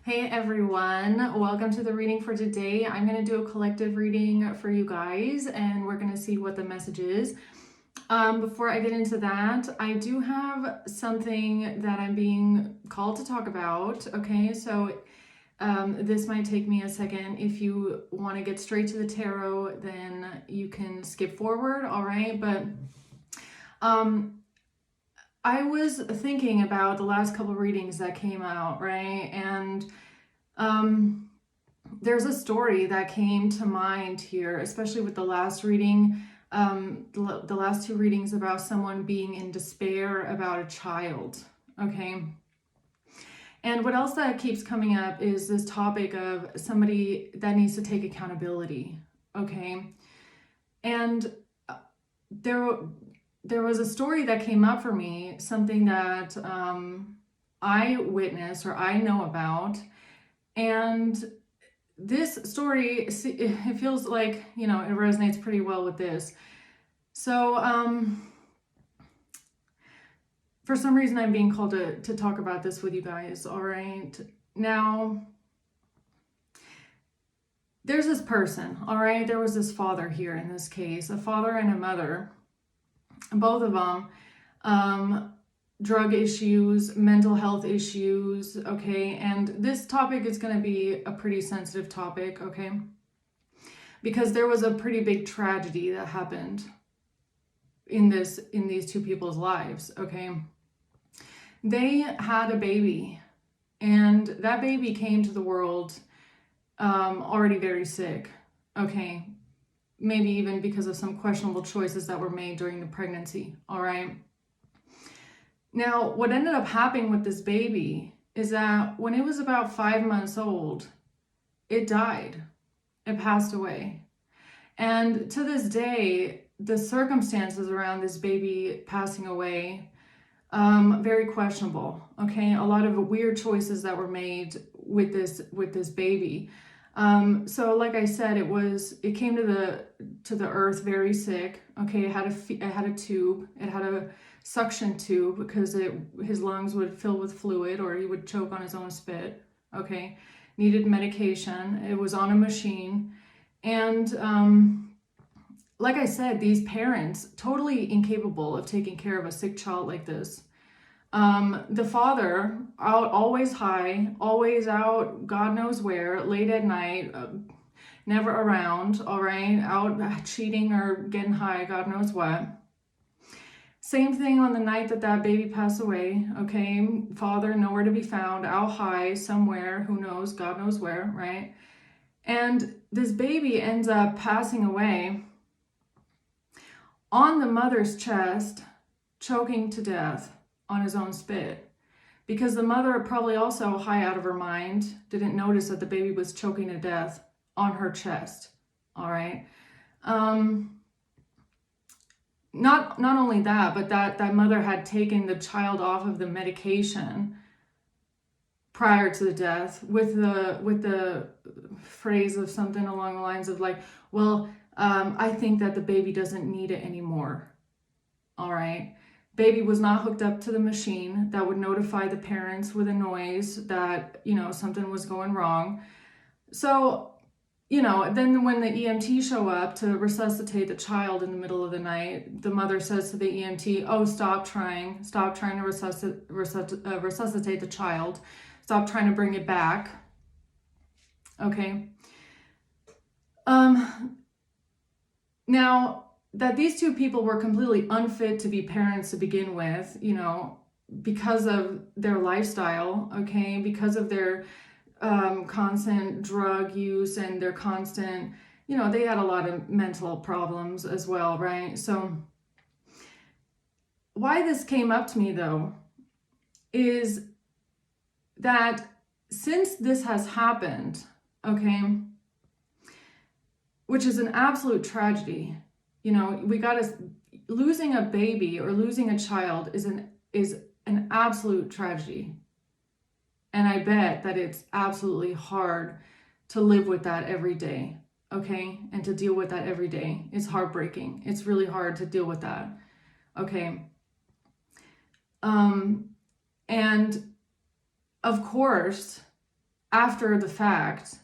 Hey everyone, welcome to the reading for today. I'm going to do a collective reading for you guys and we're going to see what the message is. Before I get into that, I do have something that I'm being called to talk about. Okay, so this might take me a second. If you want to get straight to the tarot, then you can skip forward, all right? But I was thinking about the last couple readings that came out, right? And there's a story that came to mind here, especially with the last reading, the last two readings about someone being in despair about a child, okay? And what else that keeps coming up is this topic of somebody that needs to take accountability, okay? And there was a story that came up for me, something that I witnessed or I know about. And this story, it feels like, you know, it resonates pretty well with this. So for some reason, I'm being called to talk about this with you guys, all right? Now, there's this person, all right? There was this father here in this case, a father and a mother. Both of them, drug issues, mental health issues, okay? And this topic is going to be a pretty sensitive topic, okay? Because there was a pretty big tragedy that happened in these two people's lives, okay? They had a baby, and that baby came to the world already very sick, okay? Maybe even because of some questionable choices that were made during the pregnancy, all right? Now, what ended up happening with this baby is that when it was about 5 months old, it died. It passed away. And to this day, the circumstances around this baby passing away, very questionable, okay? A lot of weird choices that were made with this baby. So like I said, it came to the earth very sick. Okay, it had a tube. It had a suction tube because his lungs would fill with fluid or he would choke on his own spit. Okay, needed medication. It was on a machine, and like I said, these parents totally incapable of taking care of a sick child like this. The father out always high, always out God knows where, late at night, never around, all right, out cheating or getting high, God knows what. Same thing on the night that baby passed away, okay? Father nowhere to be found, out high somewhere, who knows, God knows where, right? And this baby ends up passing away on the mother's chest, choking to death on his own spit, because the mother, probably also high out of her mind, didn't notice that the baby was choking to death on her chest, all right? Not only that, but that mother had taken the child off of the medication prior to the death with the phrase of something along the lines of like, well, I think that the baby doesn't need it anymore, all right? Baby was not hooked up to the machine that would notify the parents with a noise that, you know, something was going wrong. So, you know, then when the EMT show up to resuscitate the child in the middle of the night, the mother says to the EMT, oh, stop trying to resuscitate the child. Stop trying to bring it back. Okay. Now, that these two people were completely unfit to be parents to begin with, you know, because of their lifestyle, okay, because of their constant drug use and their constant, you know, they had a lot of mental problems as well, right? So why this came up to me though is that since this has happened, okay, which is an absolute tragedy, you know, losing a baby or losing a child is an absolute tragedy. And I bet that it's absolutely hard to live with that every day, okay? And to deal with that every day. It's heartbreaking. It's really hard to deal with that, okay? And of course, after the fact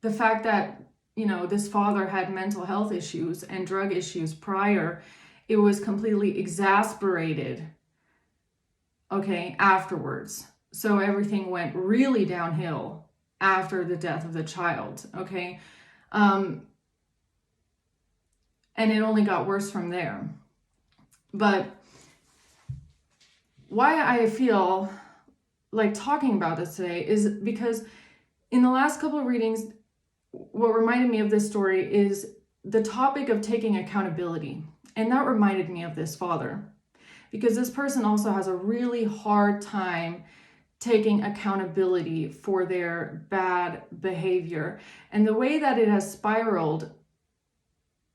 that, this father had mental health issues and drug issues prior, it was completely exasperated, okay, afterwards. So everything went really downhill after the death of the child, okay? And it only got worse from there. But why I feel like talking about this today is because in the last couple of readings, what reminded me of this story is the topic of taking accountability. And that reminded me of this father, because this person also has a really hard time taking accountability for their bad behavior. And the way that it has spiraled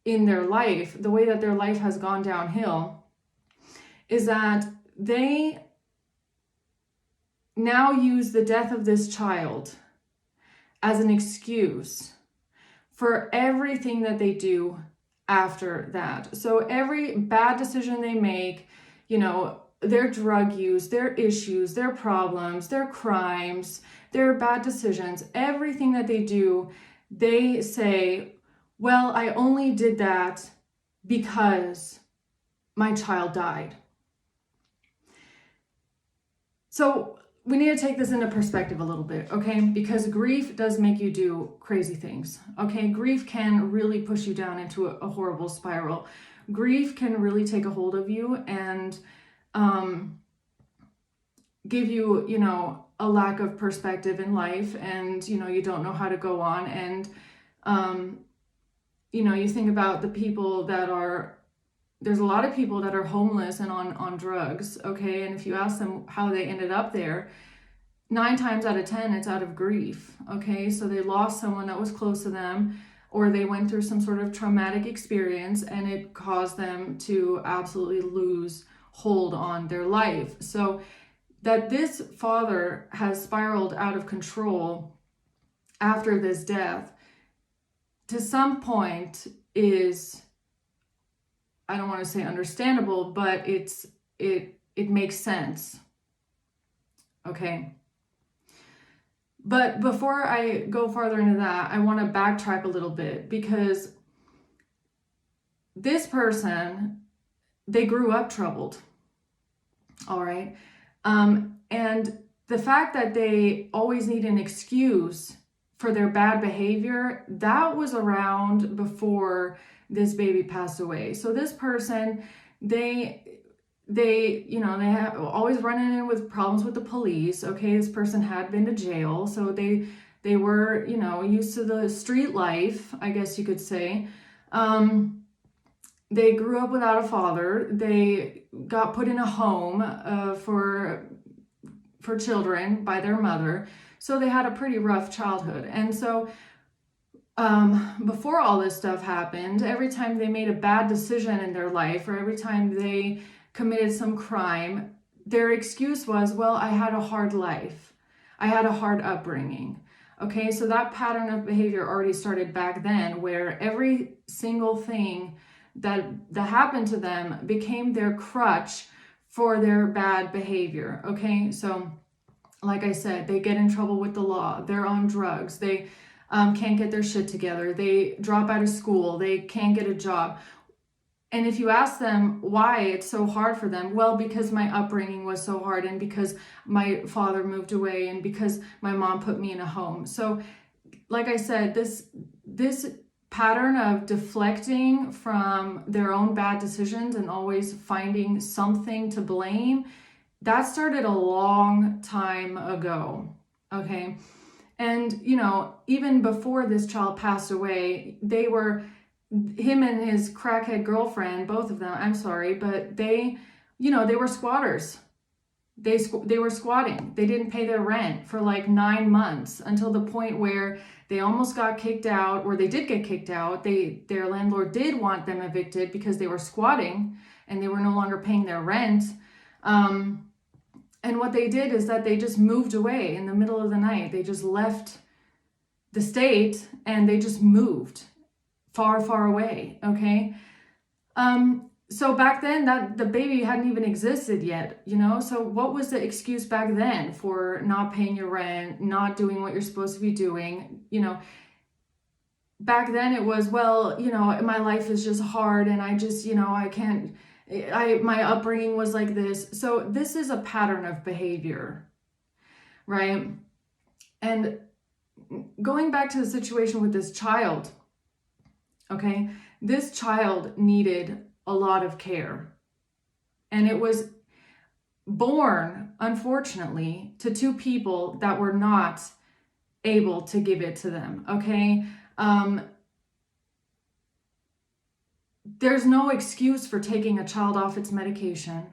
in their life, the way that their life has gone downhill, is that they now use the death of this child as an excuse for everything that they do after that. So every bad decision they make, their drug use, their issues, their problems, their crimes, their bad decisions, everything that they do, they say, well, I only did that because my child died. So we need to take this into perspective a little bit, okay? Because grief does make you do crazy things, okay? Grief can really push you down into a horrible spiral. Grief can really take a hold of you and give you, a lack of perspective in life, and, you don't know how to go on. And, you think about the people there's a lot of people that are homeless and on drugs, okay? And if you ask them how they ended up there, 9 times out of 10, it's out of grief, okay? So they lost someone that was close to them, or they went through some sort of traumatic experience, and it caused them to absolutely lose hold on their life. So that this father has spiraled out of control after this death, to some point is, I don't want to say understandable, but it makes sense. Okay. But before I go farther into that, I want to backtrack a little bit, because this person, they grew up troubled. All right. And the fact that they always need an excuse for their bad behavior, that was around before this baby passed away. So this person, they have always running in with problems with the police. Okay, this person had been to jail, so they were, used to the street life, I guess you could say. They grew up without a father. They got put in a home for children by their mother. So they had a pretty rough childhood. And so before all this stuff happened, every time they made a bad decision in their life, or every time they committed some crime, their excuse was, well, I had a hard life. I had a hard upbringing. Okay, so that pattern of behavior already started back then, where every single thing that happened to them became their crutch for their bad behavior. Okay, so like I said, they get in trouble with the law. They're on drugs. They can't get their shit together. They drop out of school. They can't get a job. And if you ask them why it's so hard for them, well, because my upbringing was so hard, and because my father moved away, and because my mom put me in a home. So like I said, this pattern of deflecting from their own bad decisions and always finding something to blame, that started a long time ago, okay? And, even before this child passed away, him and his crackhead girlfriend, both of them, I'm sorry, but they were squatters. They were squatting. They didn't pay their rent for like 9 months, until the point where they almost got kicked out, or they did get kicked out. Their landlord did want them evicted because they were squatting and they were no longer paying their rent. And what they did is that they just moved away in the middle of the night. They just left the state and they just moved far, far away. Okay. So back then, that the baby hadn't even existed yet, so what was the excuse back then for not paying your rent, not doing what you're supposed to be doing? Back then it was, well, my life is just hard, and I just, I can't, my upbringing was like this. So this is a pattern of behavior, right? And going back to the situation with this child, okay, this child needed a lot of care. And it was born, unfortunately, to two people that were not able to give it to them, okay? There's no excuse for taking a child off its medication.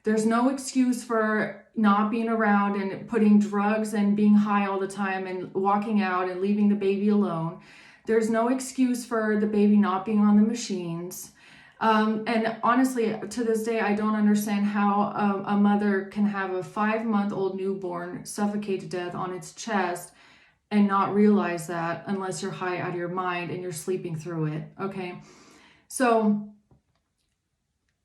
There's no excuse for not being around and putting drugs and being high all the time and walking out and leaving the baby alone. There's no excuse for the baby not being on the machines. And honestly, to this day, I don't understand how a mother can have a 5-month-old newborn suffocate to death on its chest and not realize that, unless you're high out of your mind and you're sleeping through it, okay? So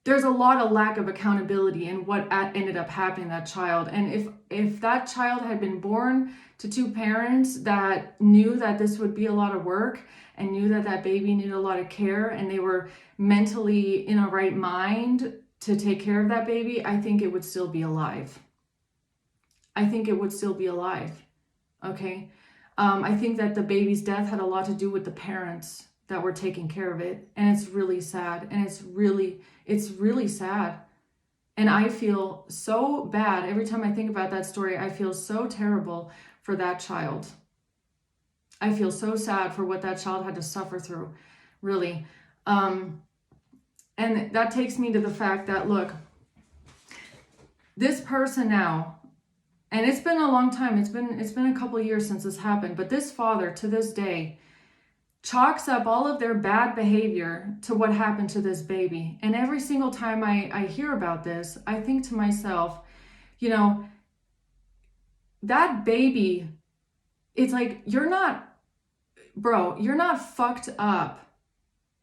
there's a lot of lack of accountability in what ended up happening to that child. And if that child had been born to two parents that knew that this would be a lot of work and knew that that baby needed a lot of care, and they were mentally in a right mind to take care of that baby, I think it would still be alive. I think it would still be alive, okay? I think that the baby's death had a lot to do with the parents that were taking care of it. And it's really sad. And it's really sad. And I feel so bad. Every time I think about that story, I feel so terrible for that child. I feel so sad for what that child had to suffer through, really. And that takes me to the fact that, look, this person now, and it's been a long time, it's been a couple years since this happened, but this father to this day chalks up all of their bad behavior to what happened to this baby. And every single time I hear about this, I think to myself, that baby, it's like, you're not fucked up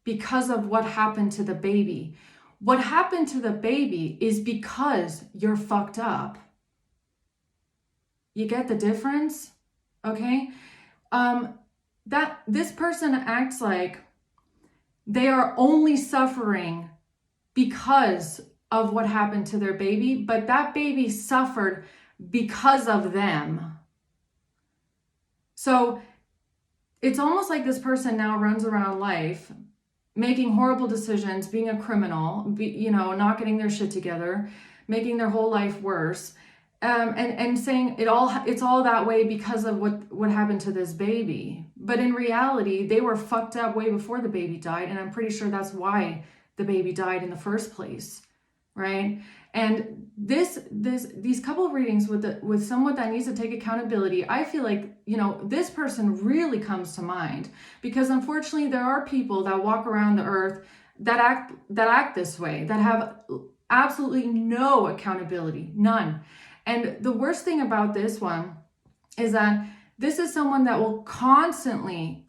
because of what happened to the baby. What happened to the baby is because you're fucked up. You get the difference? Okay? That this person acts like they are only suffering because of what happened to their baby, but that baby suffered because of them. So it's almost like this person now runs around life making horrible decisions, being a criminal, not getting their shit together, making their whole life worse, and saying it's all that way because of what happened to this baby. But in reality, they were fucked up way before the baby died, and I'm pretty sure that's why the baby died in the first place, right? And these couple of readings with someone that needs to take accountability, I feel like, this person really comes to mind, because unfortunately there are people that walk around the earth that act this way, that have absolutely no accountability, none. And the worst thing about this one is that this is someone that will constantly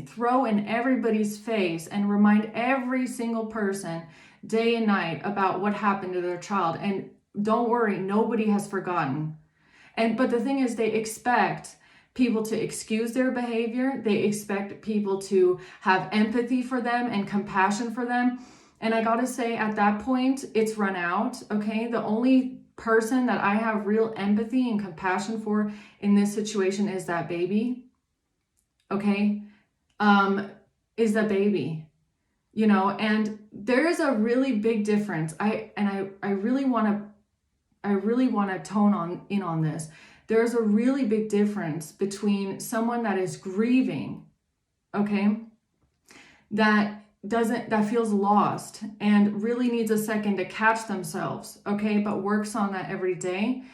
throw in everybody's face and remind every single person day and night about what happened to their child. And don't worry, nobody has forgotten. But the thing is, they expect people to excuse their behavior. They expect people to have empathy for them and compassion for them. And I gotta say, at that point, it's run out, okay? The only person that I have real empathy and compassion for in this situation is that baby, okay? Is the baby, and there is a really big difference. I really want to tone in on this. There's a really big difference between someone that is grieving, okay, that feels lost and really needs a second to catch themselves, okay, but works on that every day.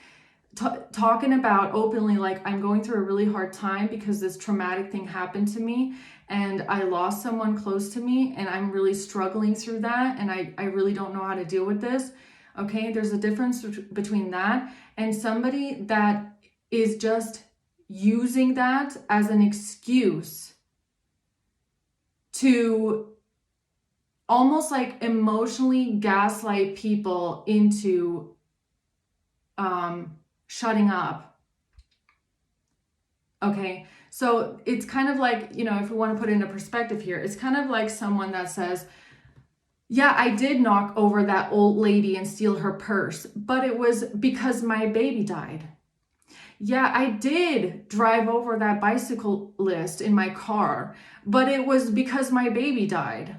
Talking about openly, like, I'm going through a really hard time because this traumatic thing happened to me and I lost someone close to me and I'm really struggling through that and I really don't know how to deal with this. Okay, there's a difference between that and somebody that is just using that as an excuse to almost like emotionally gaslight people into shutting up. Okay, so it's kind of like, if we want to put it into perspective here, it's kind of like someone that says, yeah, I did knock over that old lady and steal her purse, but it was because my baby died. Yeah, I did drive over that bicyclist in my car, but it was because my baby died.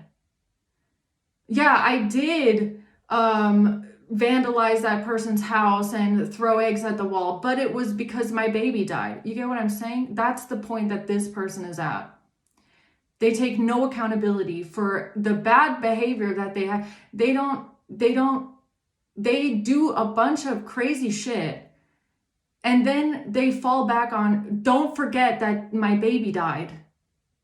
Yeah, I did vandalize that person's house and throw eggs at the wall, but it was because my baby died. You get what I'm saying? That's the point that this person is at. They take no accountability for the bad behavior that they have. They do a bunch of crazy shit. And then they fall back on, don't forget that my baby died,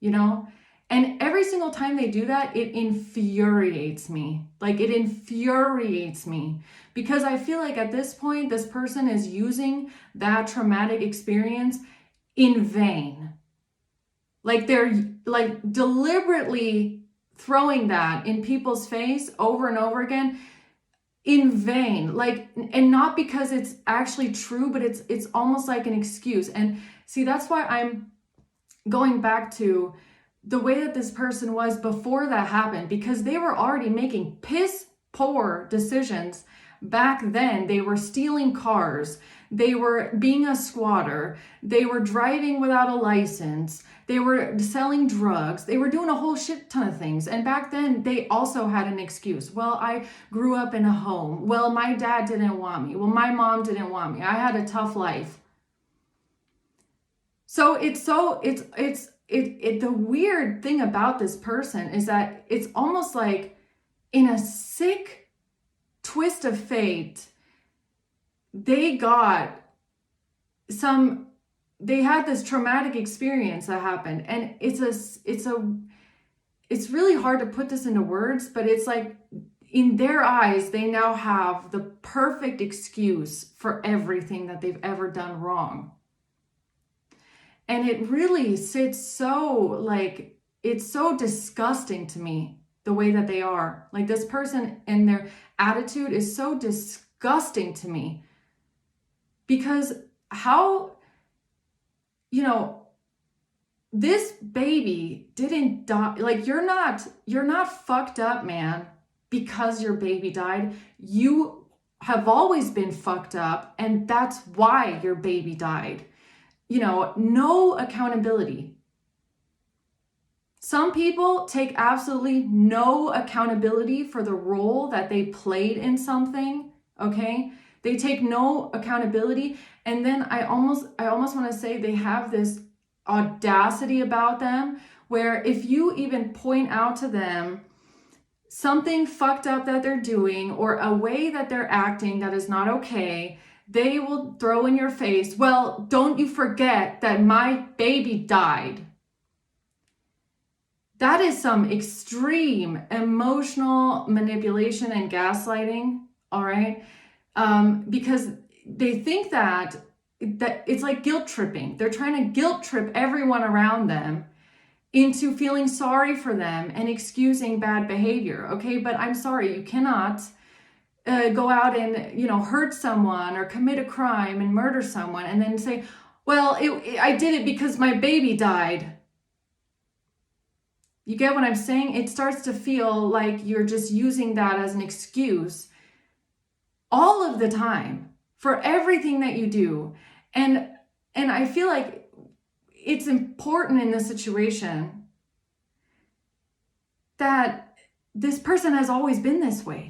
And every single time they do that, it infuriates me. Like, it infuriates me. Because I feel like at this point, this person is using that traumatic experience in vain. Like, they're like deliberately throwing that in people's face over and over again in vain. Like, and not because it's actually true, but it's almost like an excuse. And see, that's why I'm going back to the way that this person was before that happened, because they were already making piss poor decisions back then. They were stealing cars. They were being a squatter. They were driving without a license. They were selling drugs. They were doing a whole shit ton of things. And back then, they also had an excuse. Well, I grew up in a home. Well, my dad didn't want me. Well, my mom didn't want me. I had a tough life. So the weird thing about this person is that it's almost like, in a sick twist of fate, they had this traumatic experience that happened. And it's really hard to put this into words, but it's like, in their eyes, they now have the perfect excuse for everything that they've ever done wrong. And it really sits so, like, it's so disgusting to me, the way that they are. Like, this person and their attitude is so disgusting to me. Because how, this baby didn't die. Like, you're not fucked up, man, because your baby died. You have always been fucked up, and that's why your baby died. No accountability. Some people take absolutely no accountability for the role that they played in something, okay? They take no accountability, and then I almost want to say they have this audacity about them, where if you even point out to them something fucked up that they're doing or a way that they're acting that is not okay, they will throw in your face, well, don't you forget that my baby died. That is some extreme emotional manipulation and gaslighting, all right? Because they think that it's like guilt tripping. They're trying to guilt trip everyone around them into feeling sorry for them and excusing bad behavior, okay? But I'm sorry, you cannot go out and, hurt someone or commit a crime and murder someone and then say, well, I did it because my baby died. You get what I'm saying? It starts to feel like you're just using that as an excuse all of the time for everything that you do. And I feel like it's important in this situation that this person has always been this way.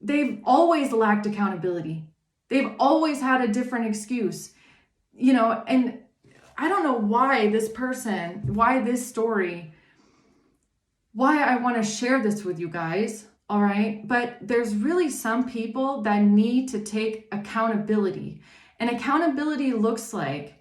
They've always lacked accountability. They've always had a different excuse, and I don't know why this story, why I want to share this with you guys, all right? But there's really some people that need to take accountability. And accountability looks like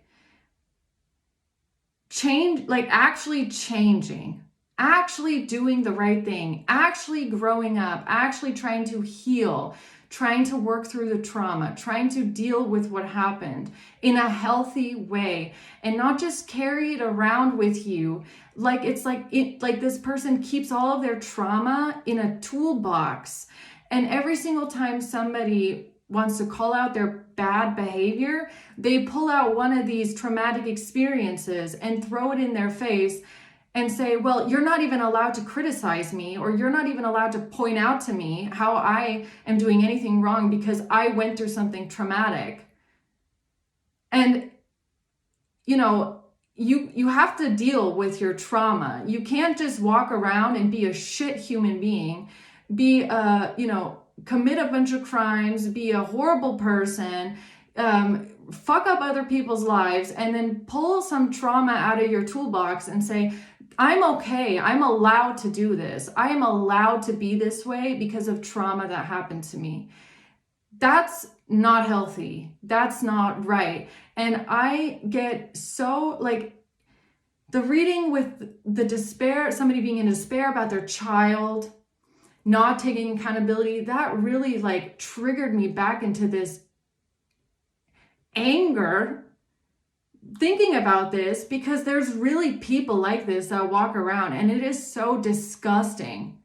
actually changing, actually doing the right thing, actually growing up, actually trying to heal, trying to work through the trauma, trying to deal with what happened in a healthy way, and not just carry it around with you. Like it's like this person keeps all of their trauma in a toolbox. And every single time somebody wants to call out their bad behavior, they pull out one of these traumatic experiences and throw it in their face and say, well, you're not even allowed to criticize me, or you're not even allowed to point out to me how I am doing anything wrong because I went through something traumatic. And, you have to deal with your trauma. You can't just walk around and be a shit human being, commit a bunch of crimes, be a horrible person, fuck up other people's lives, and then pull some trauma out of your toolbox and say, I'm okay. I'm allowed to do this. I am allowed to be this way because of trauma that happened to me. That's not healthy. That's not right. And I get so the reading with the despair, somebody being in despair about their child, not taking accountability, that really triggered me back into this anger thinking about this, because there's really people like this that walk around, and it is so disgusting.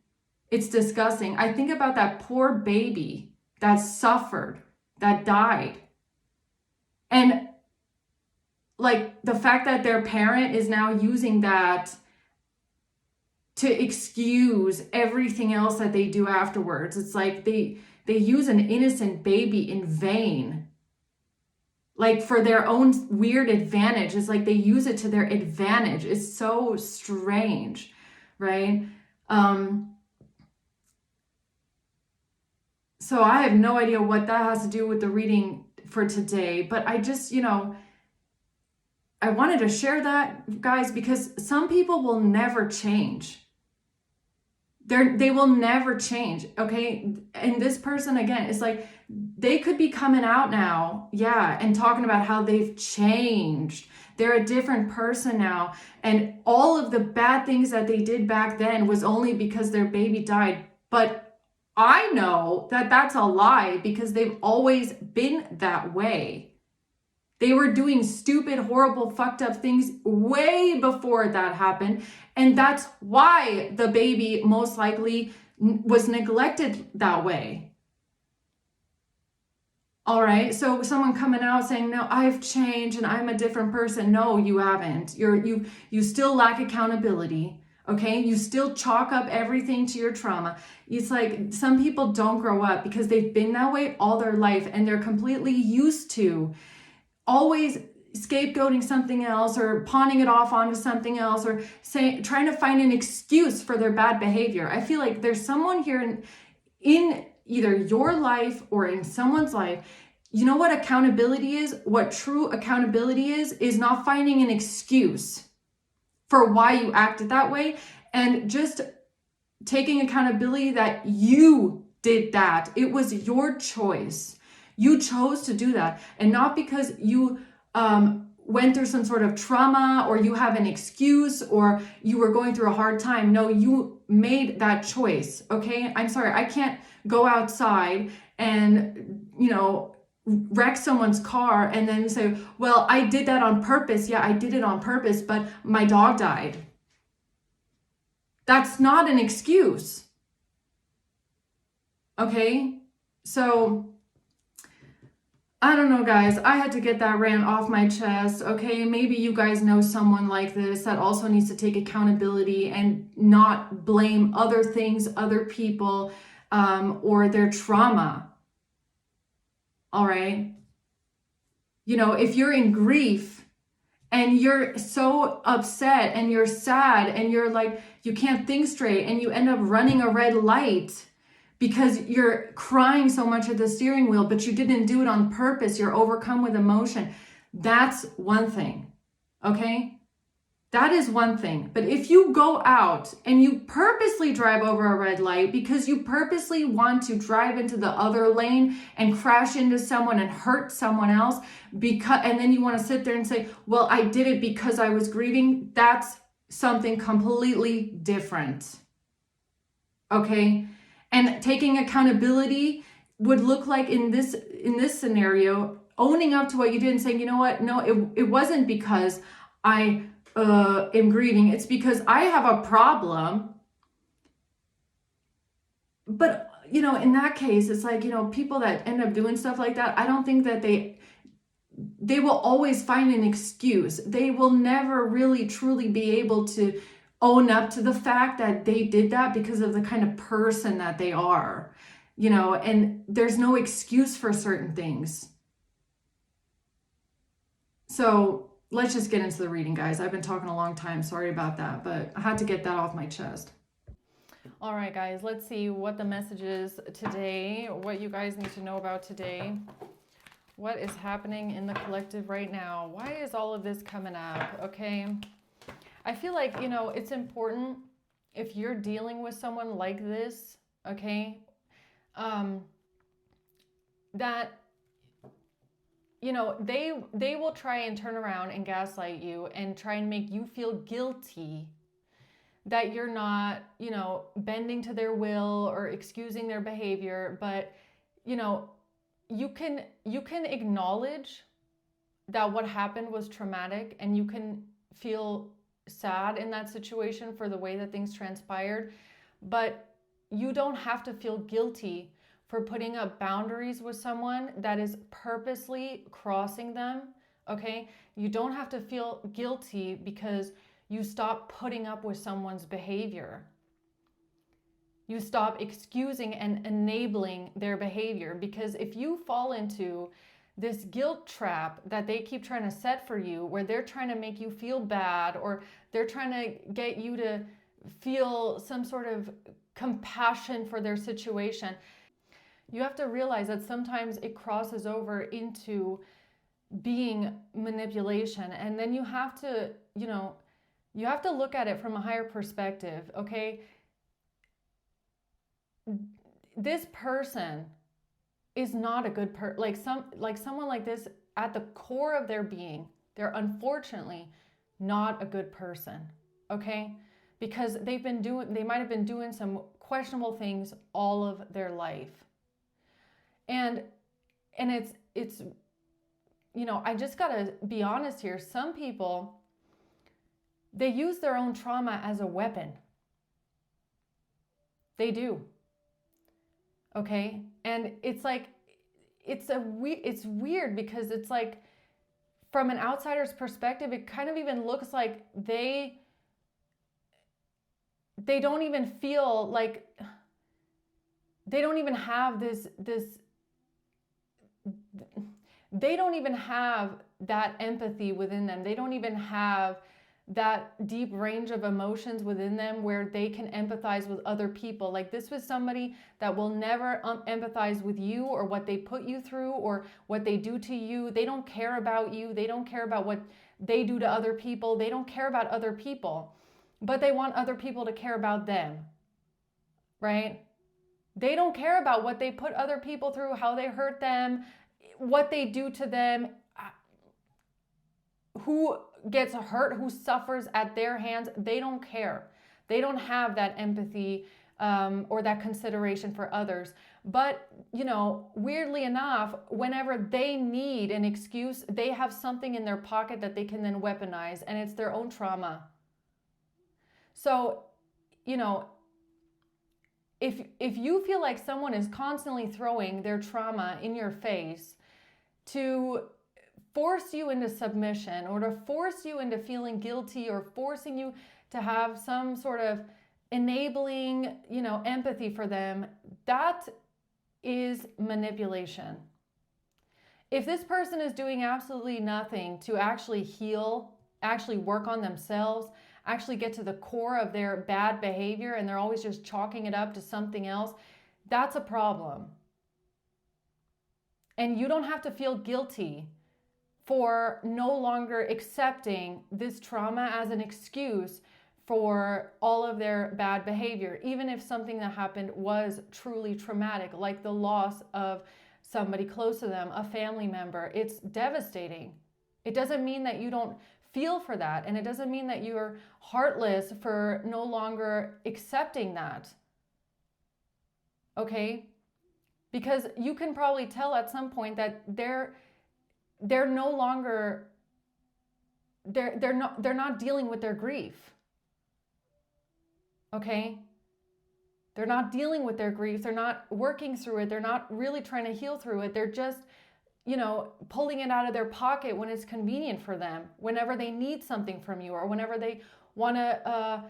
It's disgusting. I think about that poor baby that suffered, that died. And the fact that their parent is now using that to excuse everything else that they do afterwards. It's like they use an innocent baby in vain. For their own weird advantage. It's like they use it to their advantage. It's so strange, right? So I have no idea what that has to do with the reading for today, but I just, I wanted to share that, guys, because some people will never change. They will never change, okay? And this person, again, is they could be coming out now, and talking about how they've changed. They're a different person now. And all of the bad things that they did back then was only because their baby died. But I know that that's a lie, because they've always been that way. They were doing stupid, horrible, fucked up things way before that happened. And that's why the baby most likely was neglected that way. All right. So someone coming out saying, no, I've changed and I'm a different person. No, you haven't. You still lack accountability. Okay. You still chalk up everything to your trauma. It's like some people don't grow up because they've been that way all their life, and they're completely used to always scapegoating something else, or pawning it off onto something else, or trying to find an excuse for their bad behavior. I feel like there's someone here in either your life or in someone's life. You know what accountability is? What true accountability is not finding an excuse for why you acted that way, and just taking accountability that you did that. It was your choice. You chose to do that, and not because you went through some sort of trauma, or you have an excuse, or you were going through a hard time. No, you made that choice, okay? I'm sorry, I can't go outside and, wreck someone's car and then say, well, I did that on purpose. Yeah, I did it on purpose, but my dog died. That's not an excuse, okay? So I don't know, guys. I had to get that rant off my chest, okay? Maybe you guys know someone like this that also needs to take accountability and not blame other things, other people, or their trauma. All right? If you're in grief and you're so upset and you're sad and you're you can't think straight, and you end up running a red light because you're crying so much at the steering wheel, but you didn't do it on purpose. You're overcome with emotion. That's one thing, okay? That is one thing. But if you go out and you purposely drive over a red light because you purposely want to drive into the other lane and crash into someone and hurt someone else, and then you want to sit there and say, well, I did it because I was grieving, that's something completely different, okay? And taking accountability, would look like in this scenario, owning up to what you did and saying, you know what, no, it wasn't because I am grieving, it's because I have a problem. But in that case, it's like, people that end up doing stuff like that, I don't think that they will always find an excuse. They will never really truly be able to own up to the fact that they did that because of the kind of person that they are, and there's no excuse for certain things. So let's just get into the reading, guys. I've been talking a long time. Sorry about that, but I had to get that off my chest. All right, guys, let's see what the message is today, what you guys need to know about today. What is happening in the collective right now? Why is all of this coming up? Okay. I feel like, it's important if you're dealing with someone like this, okay, that, they will try and turn around and gaslight you and try and make you feel guilty that you're not, bending to their will or excusing their behavior. But, you can acknowledge that what happened was traumatic, and you can feel sad in that situation for the way that things transpired, but you don't have to feel guilty for putting up boundaries with someone that is purposely crossing them, okay? You don't have to feel guilty because you stop putting up with someone's behavior. You stop excusing and enabling their behavior, because if you fall into this guilt trap that they keep trying to set for you, where they're trying to make you feel bad, or they're trying to get you to feel some sort of compassion for their situation, you have to realize that sometimes it crosses over into being manipulation. And then you have to, you have to look at it from a higher perspective, okay? This person is not a good person. Like someone like this, at the core of their being, they're unfortunately not a good person, okay? Because they might have been doing some questionable things all of their life. And it's I just gotta be honest here. Some people, they use their own trauma as a weapon. They do. Okay? And it's like, it's weird, because it's like, from an outsider's perspective, it kind of even looks like they don't even feel like, they don't even have they don't even have that empathy within them. They don't even have that deep range of emotions within them where they can empathize with other people. Like, this was somebody that will never empathize with you, or what they put you through, or what they do to you. They don't care about you. They don't care about what they do to other people. They don't care about other people, but they want other people to care about them, right? They don't care about what they put other people through, how they hurt them, what they do to them, who gets hurt, who suffers at their hands. They don't care. They don't have that empathy or that consideration for others. But, weirdly enough, whenever they need an excuse, they have something in their pocket that they can then weaponize, and it's their own trauma. So, if you feel like someone is constantly throwing their trauma in your face to force you into submission, or to force you into feeling guilty, or forcing you to have some sort of enabling, empathy for them, that is manipulation. If this person is doing absolutely nothing to actually heal, actually work on themselves, actually get to the core of their bad behavior, and they're always just chalking it up to something else, that's a problem. And you don't have to feel guilty for no longer accepting this trauma as an excuse for all of their bad behavior, even if something that happened was truly traumatic, like the loss of somebody close to them, a family member. It's devastating. It doesn't mean that you don't feel for that, and it doesn't mean that you're heartless for no longer accepting that. Okay? Because you can probably tell at some point that they're no longer, they're not dealing with their grief. Okay? They're not dealing with their grief. They're not working through it. They're not really trying to heal through it. They're just, pulling it out of their pocket when it's convenient for them, whenever they need something from you, or whenever they want to,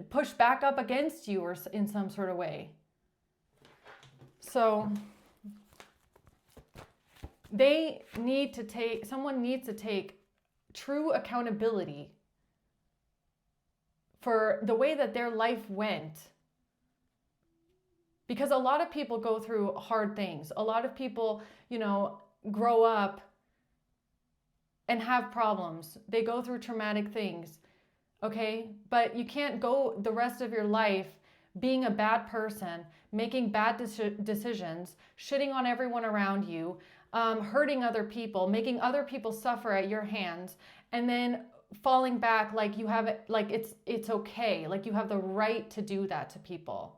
push back up against you, or in some sort of way. So someone needs to take true accountability for the way that their life went. Because a lot of people go through hard things. A lot of people, grow up and have problems. They go through traumatic things, okay? But you can't go the rest of your life being a bad person, making bad decisions, shitting on everyone around you, hurting other people, making other people suffer at your hands, and then falling back like you have it, like it's okay, like you have the right to do that to people.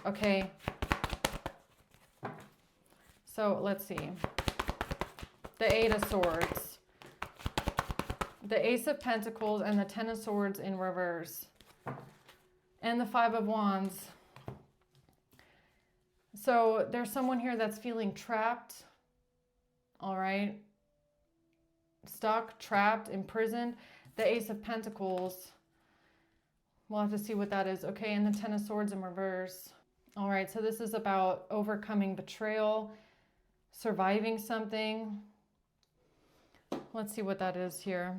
Okay. So let's see. The Eight of Swords, the Ace of Pentacles, and the Ten of Swords in reverse, and the Five of Wands. So there's someone here that's feeling trapped. All right. Stuck, trapped, imprisoned. The Ace of Pentacles. We'll have to see what that is. Okay, and the Ten of Swords in reverse. All right, so this is about overcoming betrayal, surviving something. Let's see what that is here.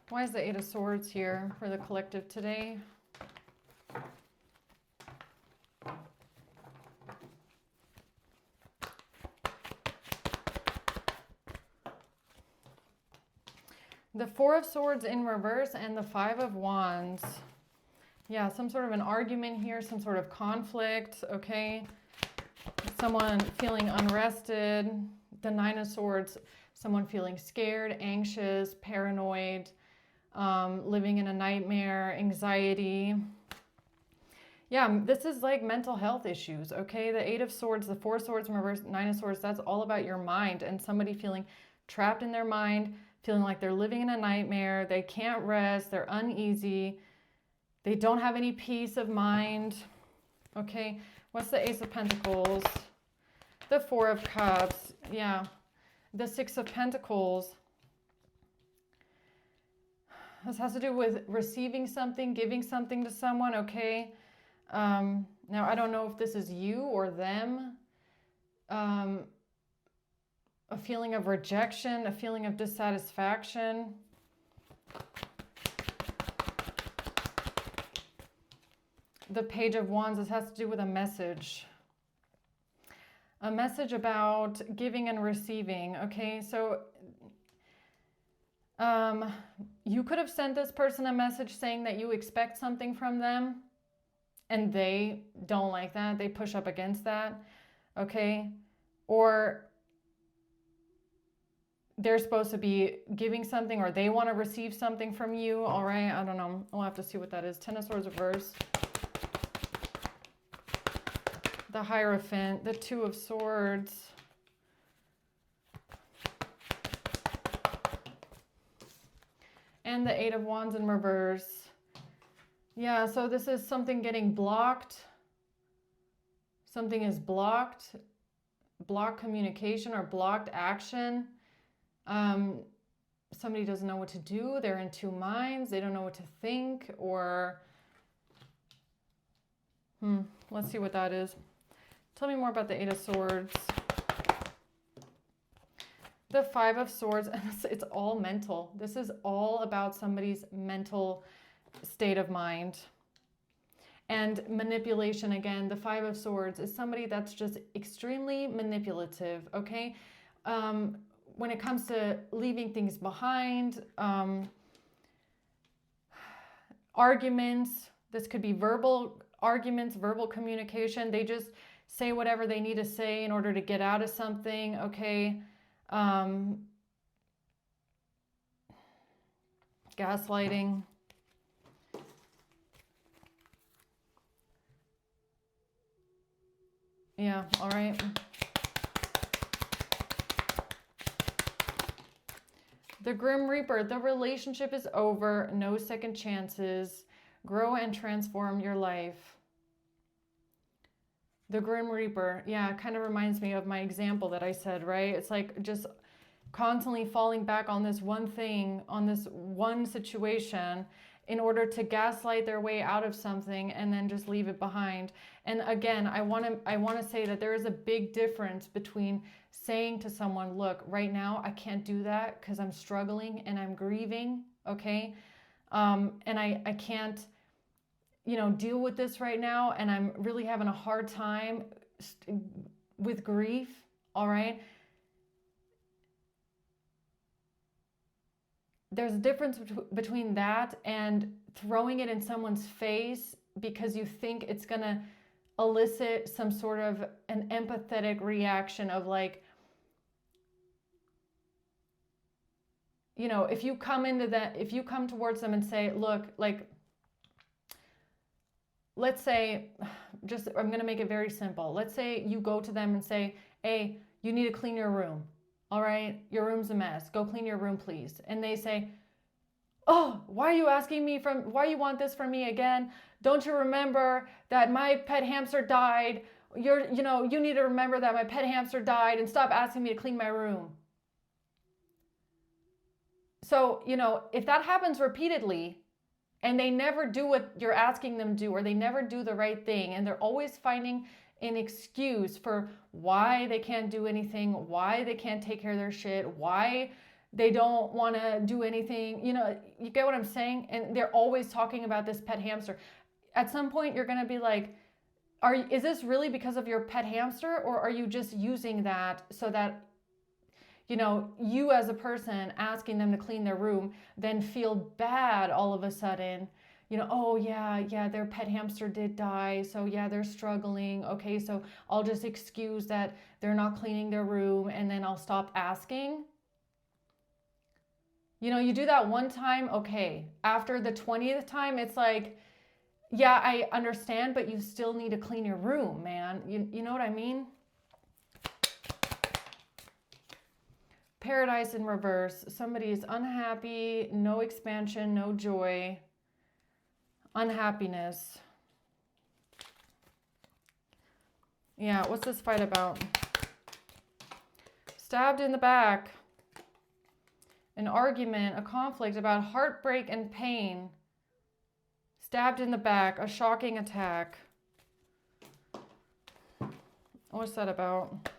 Why is the Eight of Swords here for the collective today? The Four of Swords in reverse and the Five of Wands. Yeah, some sort of an argument here, some sort of conflict, okay? Someone feeling unrested. The Nine of Swords, someone feeling scared, anxious, paranoid, living in a nightmare, anxiety. Yeah, this is like mental health issues, okay? The Eight of Swords, the Four of Swords in reverse, Nine of Swords, that's all about your mind and somebody feeling trapped in their mind, feeling like they're living in a nightmare, they can't rest, they're uneasy, they don't have any peace of mind. Okay, what's the Ace of Pentacles? The Four of Cups, yeah. The Six of Pentacles. This has to do with receiving something, giving something to someone, okay? Now, I don't know if this is you or them. A feeling of rejection, a feeling of dissatisfaction. The Page of Wands, this has to do with a message. A message about giving and receiving, okay? So you could have sent this person a message saying that you expect something from them and they don't like that. They push up against that, okay? Or they're supposed to be giving something or they want to receive something from you, all right? I don't know. We'll have to see what that is. Ten of Swords reverse. The Hierophant, the Two of Swords. And the Eight of Wands in reverse. Yeah, so this is something getting blocked. Something is blocked. Blocked communication or blocked action. Somebody doesn't know what to do. They're in two minds. They don't know what to think or... let's see what that is. Tell me more about the Eight of Swords. The Five of Swords, and it's all mental. This is all about somebody's mental state of mind. And manipulation, again, the Five of Swords is somebody that's just extremely manipulative, okay? When it comes to leaving things behind, arguments, this could be verbal arguments, verbal communication. They just say whatever they need to say in order to get out of something, okay? Gaslighting. Yeah, all right. The Grim Reaper, the relationship is over, no second chances. Grow and transform your life. The Grim Reaper, yeah, it kind of reminds me of my example that I said, right? It's like just constantly falling back on this one thing, on this one situation, in order to gaslight their way out of something and then just leave it behind. And again, I want to say that there is a big difference between saying to someone, look, right now I can't do that because I'm struggling and I'm grieving, okay? And I can't, deal with this right now, and I'm really having a hard time with grief, all right? There's a difference between that and throwing it in someone's face because you think it's going to elicit some sort of an empathetic reaction of like, if you come towards them and say, look, like, let's say, I'm going to make it very simple. Let's say you go to them and say, hey, you need to clean your room. All right, your room's a mess. Go clean your room, please. And they say, oh, why you want this from me again? Don't you remember that my pet hamster died? You need to remember that my pet hamster died and stop asking me to clean my room. So, if that happens repeatedly and they never do what you're asking them to do, or they never do the right thing, and they're always finding an excuse for why they can't do anything, why they can't take care of their shit, why they don't want to do anything, you get what I'm saying? And they're always talking about this pet hamster. At some point, you're going to be like, is this really because of your pet hamster, or are you just using that so that, you as a person asking them to clean their room then feel bad all of a sudden? Oh yeah, their pet hamster did die, so yeah, they're struggling. Okay, so I'll just excuse that they're not cleaning their room and then I'll stop asking. You do that one time, okay. After the 20th time, it's like, yeah, I understand, but you still need to clean your room, man. You know what I mean? Paradise in reverse. Somebody's unhappy, no expansion, no joy, unhappiness. Yeah, what's this fight about? Stabbed in the back. An argument, a conflict about heartbreak and pain. Stabbed in the back, a shocking attack. What's that about?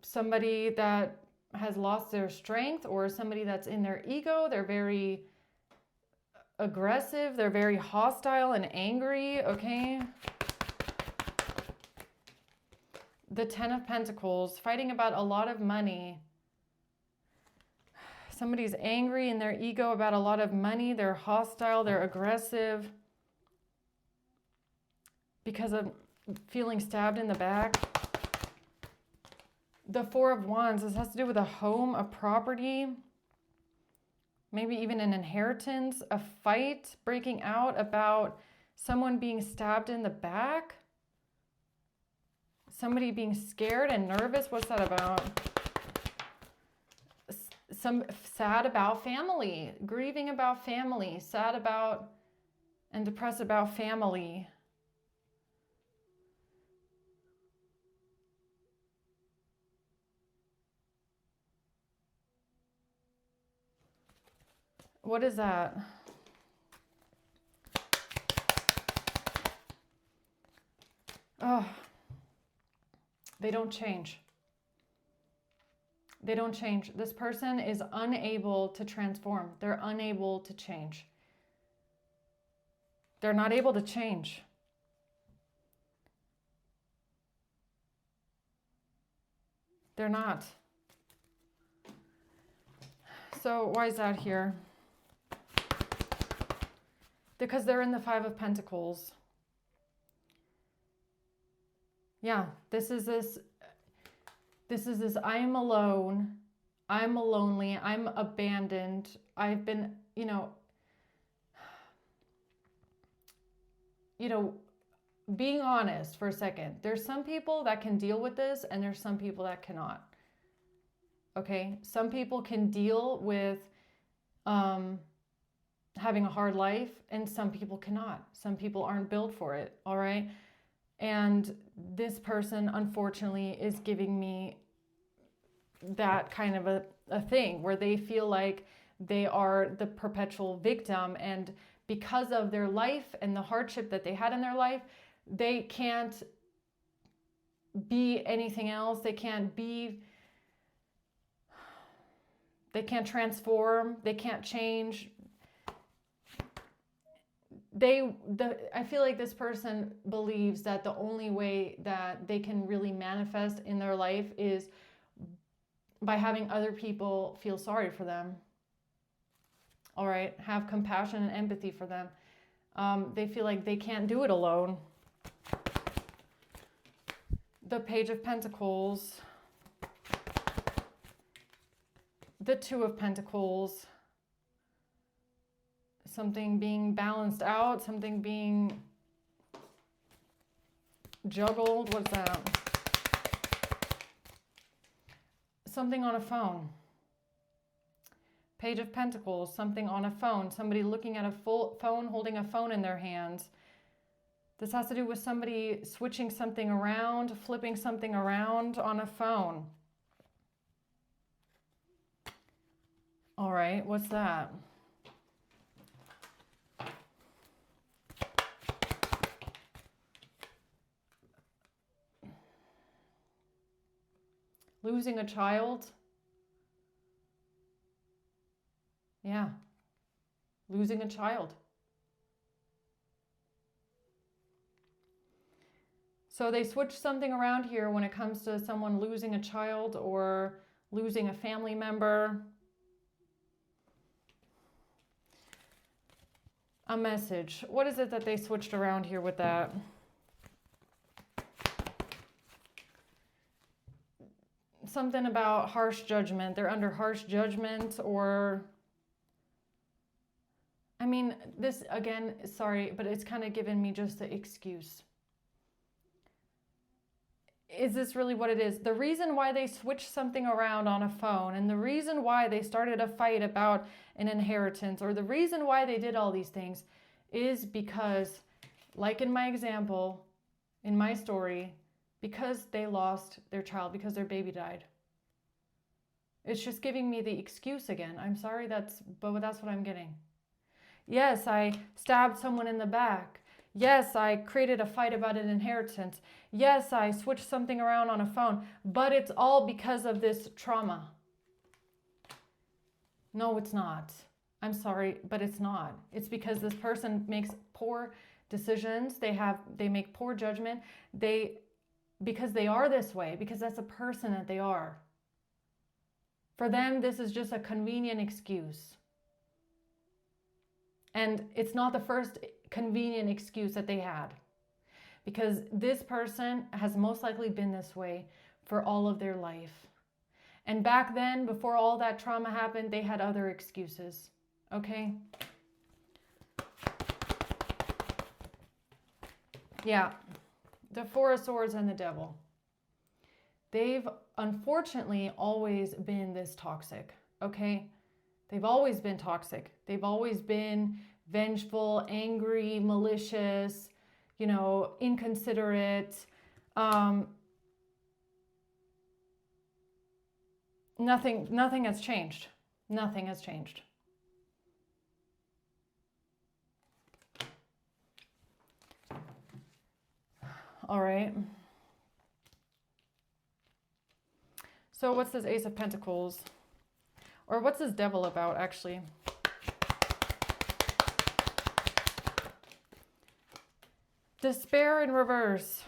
Somebody that has lost their strength, or somebody that's in their ego. They're very aggressive. They're very hostile and angry, okay? The Ten of Pentacles, fighting about a lot of money. Somebody's angry in their ego about a lot of money. They're hostile. They're aggressive because of feeling stabbed in the back. The Four of Wands, this has to do with a home, a property, maybe even an inheritance, a fight breaking out about someone being stabbed in the back. Somebody being scared and nervous. What's that about? Some sad about family, grieving about family, sad about and depressed about family. What is that? Oh, they don't change. They don't change. This person is unable to transform. They're unable to change. They're not able to change. They're not. So why is that here? Because they're in the Five of Pentacles. Yeah, this is this I am alone, I'm lonely, I'm abandoned, I've been, being honest for a second. There's some people that can deal with this and there's some people that cannot. Okay? Some people can deal with having a hard life and some people cannot. Some people aren't built for it. All right? And this person, unfortunately, is giving me that kind of a thing where they feel like they are the perpetual victim, and because of their life and the hardship that they had in their life, they can't be anything else. They can't transform, they can't change. I feel like this person believes that the only way that they can really manifest in their life is by having other people feel sorry for them. All right, have compassion and empathy for them. They feel like they can't do it alone. The Page of Pentacles, the Two of Pentacles, something being balanced out, something being juggled. What's that? Something on a phone. Page of Pentacles, something on a phone. Somebody looking at a full phone, holding a phone in their hands. This has to do with somebody switching something around, flipping something around on a phone. All right, what's that? Losing a child. Yeah, losing a child. So they switch something around here when it comes to someone losing a child or losing a family member. A message. What is it that they switched around here with that? Something about harsh judgment. They're under harsh judgment, or I mean, this again, sorry, but it's kind of given me just the excuse. Is this really what it is? The reason why they switched something around on a phone, and the reason why they started a fight about an inheritance, or the reason why they did all these things, is because, like in my example, in my story, because they lost their child, because their baby died. It's just giving me the excuse again. I'm sorry, but that's what I'm getting. Yes, I stabbed someone in the back. Yes, I created a fight about an inheritance. Yes, I switched something around on a phone, but it's all because of this trauma. No, it's not. I'm sorry, but it's not. It's because this person makes poor decisions. They make poor judgment. Because they are this way, because that's a person that they are. For them, this is just a convenient excuse. And it's not the first convenient excuse that they had, because this person has most likely been this way for all of their life. And back then, before all that trauma happened, they had other excuses. Okay? Yeah. The Four of Swords and the Devil. They've unfortunately always been this toxic. Okay? They've always been toxic. They've always been vengeful, angry, malicious, inconsiderate. Nothing has changed. Nothing has changed. All right. So what's this Ace of Pentacles? Or what's this Devil about, actually? Despair in reverse.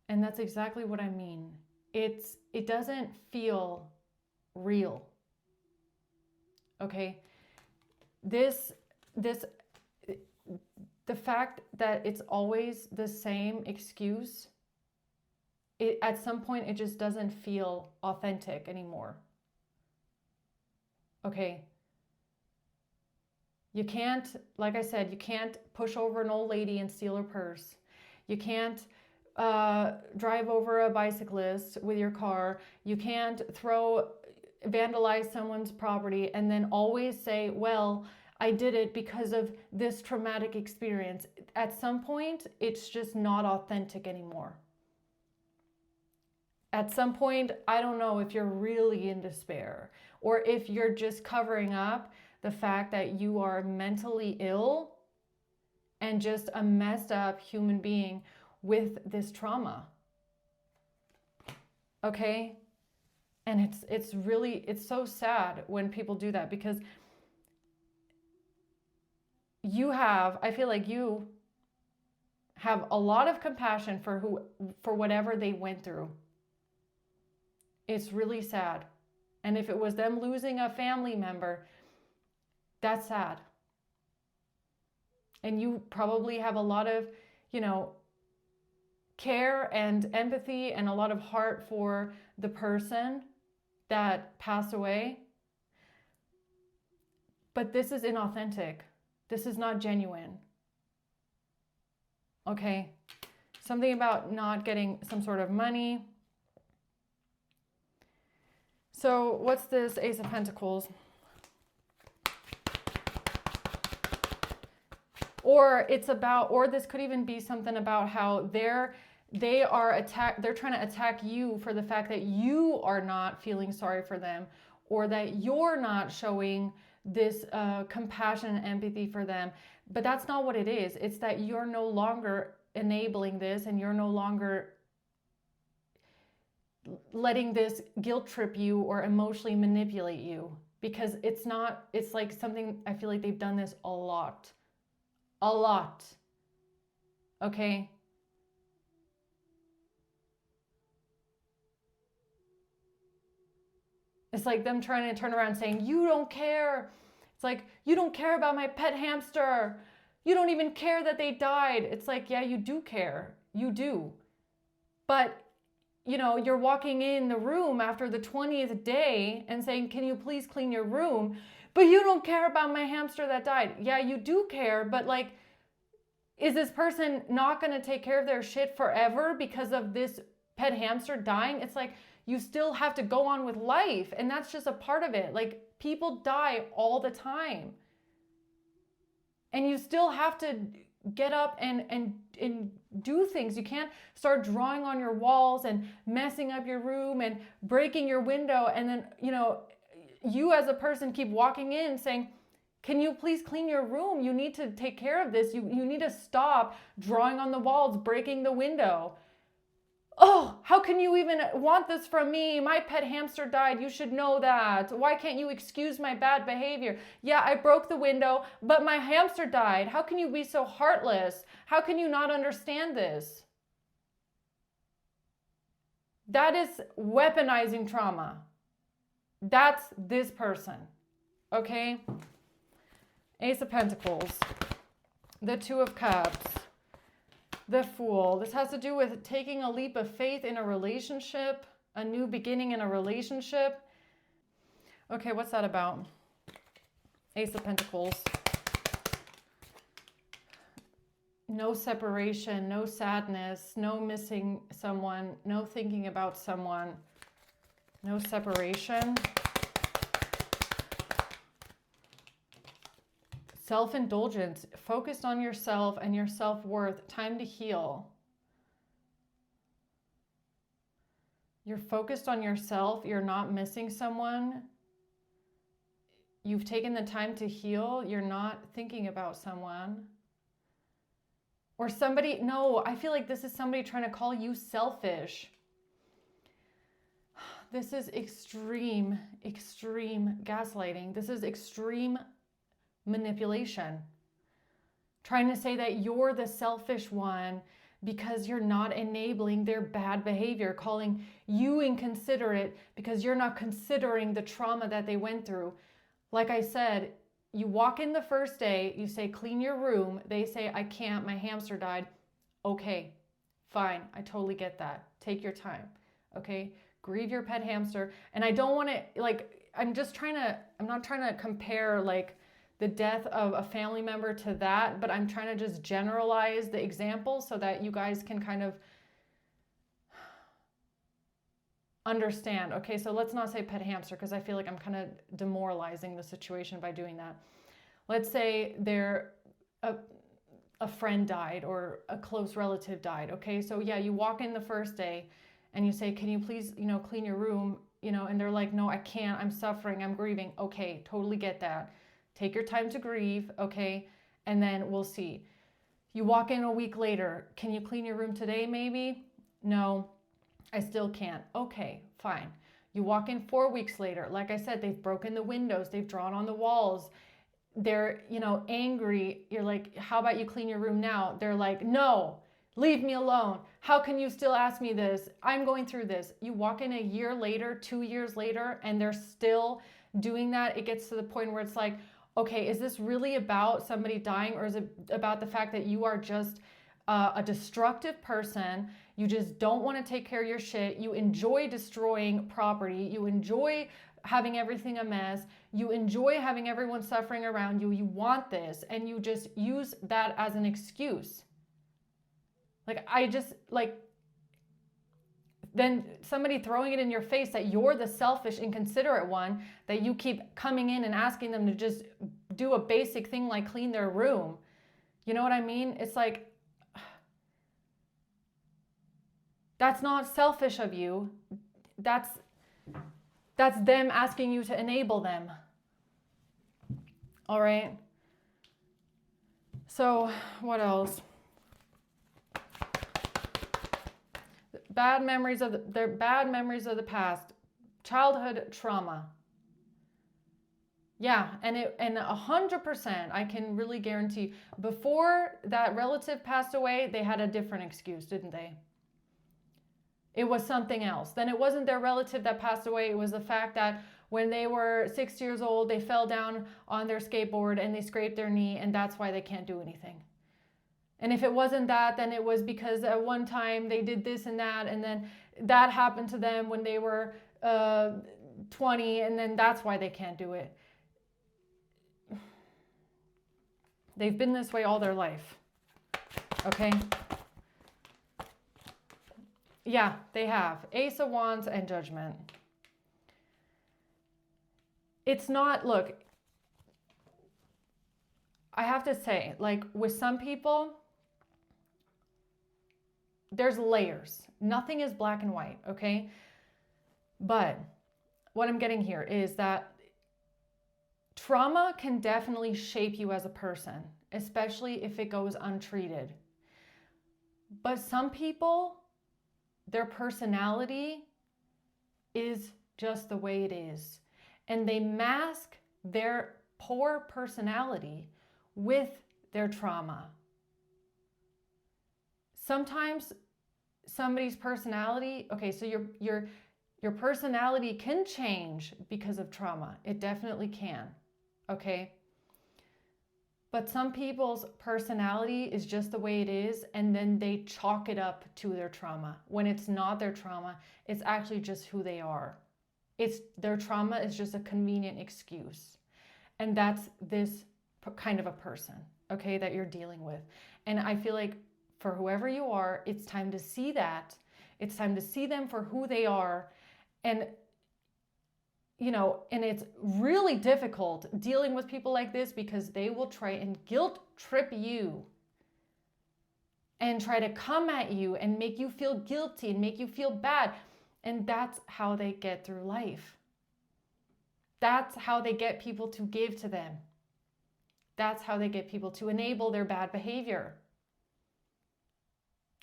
And that's exactly what I mean. It doesn't feel real. Okay? The fact that it's always the same excuse, at some point it just doesn't feel authentic anymore. Okay? You can't, like I said, you can't push over an old lady and steal her purse. You can't drive over a bicyclist with your car. You can't vandalize someone's property and then always say, well, I did it because of this traumatic experience. At some point, it's just not authentic anymore. At some point, I don't know if you're really in despair or if you're just covering up the fact that you are mentally ill and just a messed up human being with this trauma. Okay? And it's so sad when people do that, because I feel like you have a lot of compassion for whatever they went through. It's really sad. And if it was them losing a family member, that's sad. And you probably have a lot of, care and empathy and a lot of heart for the person that passed away. But this is inauthentic. This is not genuine. Okay? Something about not getting some sort of money. So what's this Ace of Pentacles? Or this could even be something about how they're trying to attack you for the fact that you are not feeling sorry for them, or that you're not showing this compassion and empathy for them. But that's not what it is. It's that you're no longer enabling this, and you're no longer letting this guilt trip you or emotionally manipulate you, because it's like something, I feel like they've done this a lot. Okay? It's like them trying to turn around saying, you don't care. It's like, you don't care about my pet hamster. You don't even care that they died. It's like, yeah, you do care. You do. But, you're walking in the room after the 20th day and saying, can you please clean your room? But you don't care about my hamster that died. Yeah, you do care, but is this person not going to take care of their shit forever because of this pet hamster dying? It's like, you still have to go on with life, and that's just a part of it. Like, people die all the time. And you still have to get up and do things. You can't start drawing on your walls and messing up your room and breaking your window, and then, you as a person keep walking in saying, can you please clean your room? You need to take care of this. You need to stop drawing on the walls, breaking the window. Oh, how can you even want this from me? My pet hamster died. You should know that. Why can't you excuse my bad behavior? Yeah, I broke the window, but my hamster died. How can you be so heartless? How can you not understand this? That is weaponizing trauma. That's this person. Okay? Ace of Pentacles. The Two of Cups. The Fool. This has to do with taking a leap of faith in a relationship, a new beginning in a relationship. Okay, what's that about? Ace of Pentacles. No separation, no sadness, no missing someone, no thinking about someone, no separation. Self-indulgence, focused on yourself and your self-worth, time to heal. You're focused on yourself, you're not missing someone. You've taken the time to heal, you're not thinking about someone. Or somebody, no, I feel like this is somebody trying to call you selfish. This is extreme gaslighting. This is extreme manipulation. Trying to say that you're the selfish one because you're not enabling their bad behavior, calling you inconsiderate because you're not considering the trauma that they went through. Like I said, you walk in the first day, you say, clean your room. They say, I can't, my hamster died. Okay, fine, I totally get that. Take your time, okay? Grieve your pet hamster. And I don't want to, I'm not trying to compare, the death of a family member to that, but I'm trying to just generalize the example so that you guys can kind of understand. Okay, so let's not say pet hamster, because I feel like I'm kind of demoralizing the situation by doing that. Let's say a friend died or a close relative died. Okay, so yeah, you walk in the first day and you say, can you please, clean your room, and they're like, no, I can't, I'm suffering, I'm grieving. Okay, totally get that. Take your time to grieve, okay, and then we'll see. You walk in a week later, can you clean your room today maybe? No, I still can't. Okay, fine. You walk in 4 weeks later. Like I said, they've broken the windows, they've drawn on the walls. They're, angry. You're like, how about you clean your room now? They're like, no, leave me alone. How can you still ask me this? I'm going through this. You walk in a year later, 2 years later, and they're still doing that. It gets to the point where it's like, okay, is this really about somebody dying, or is it about the fact that you are just a destructive person? You just don't want to take care of your shit. You enjoy destroying property. You enjoy having everything a mess. You enjoy having everyone suffering around you. You want this, and you just use that as an excuse. Then somebody throwing it in your face that you're the selfish, inconsiderate one, that you keep coming in and asking them to just do a basic thing like clean their room. You know what I mean? It's like, that's not selfish of you. That's them asking you to enable them. All right. So what else? Bad memories of the past, childhood trauma. Yeah, and 100%, I can really guarantee, before that relative passed away, they had a different excuse, didn't they? It was something else. Then it wasn't their relative that passed away. It was the fact that when they were 6 years old, they fell down on their skateboard and they scraped their knee, and that's why they can't do anything. And if it wasn't that, then it was because at one time they did this and then that happened to them when they were 20, and then that's why they can't do it. They've been this way all their life. Okay? Yeah, they have. Ace of Wands and Judgment. It's not, look, I have to say, like with some people, there's layers. Nothing is black and white, okay? But what I'm getting here is that trauma can definitely shape you as a person, especially if it goes untreated. But some people, their personality is just the way it is. And they mask their poor personality with their trauma. Sometimes somebody's personality, okay, so your personality can change because of trauma. It definitely can, okay? But some people's personality is just the way it is, and then they chalk it up to their trauma. When it's not their trauma, it's actually just who they are. Their trauma is just a convenient excuse. And that's this kind of a person, okay, that you're dealing with. And I feel like for whoever you are, it's time to see that. It's time to see them for who they are. And, and it's really difficult dealing with people like this because they will try and guilt trip you and try to come at you and make you feel guilty and make you feel bad. And that's how they get through life. That's how they get people to give to them. That's how they get people to enable their bad behavior.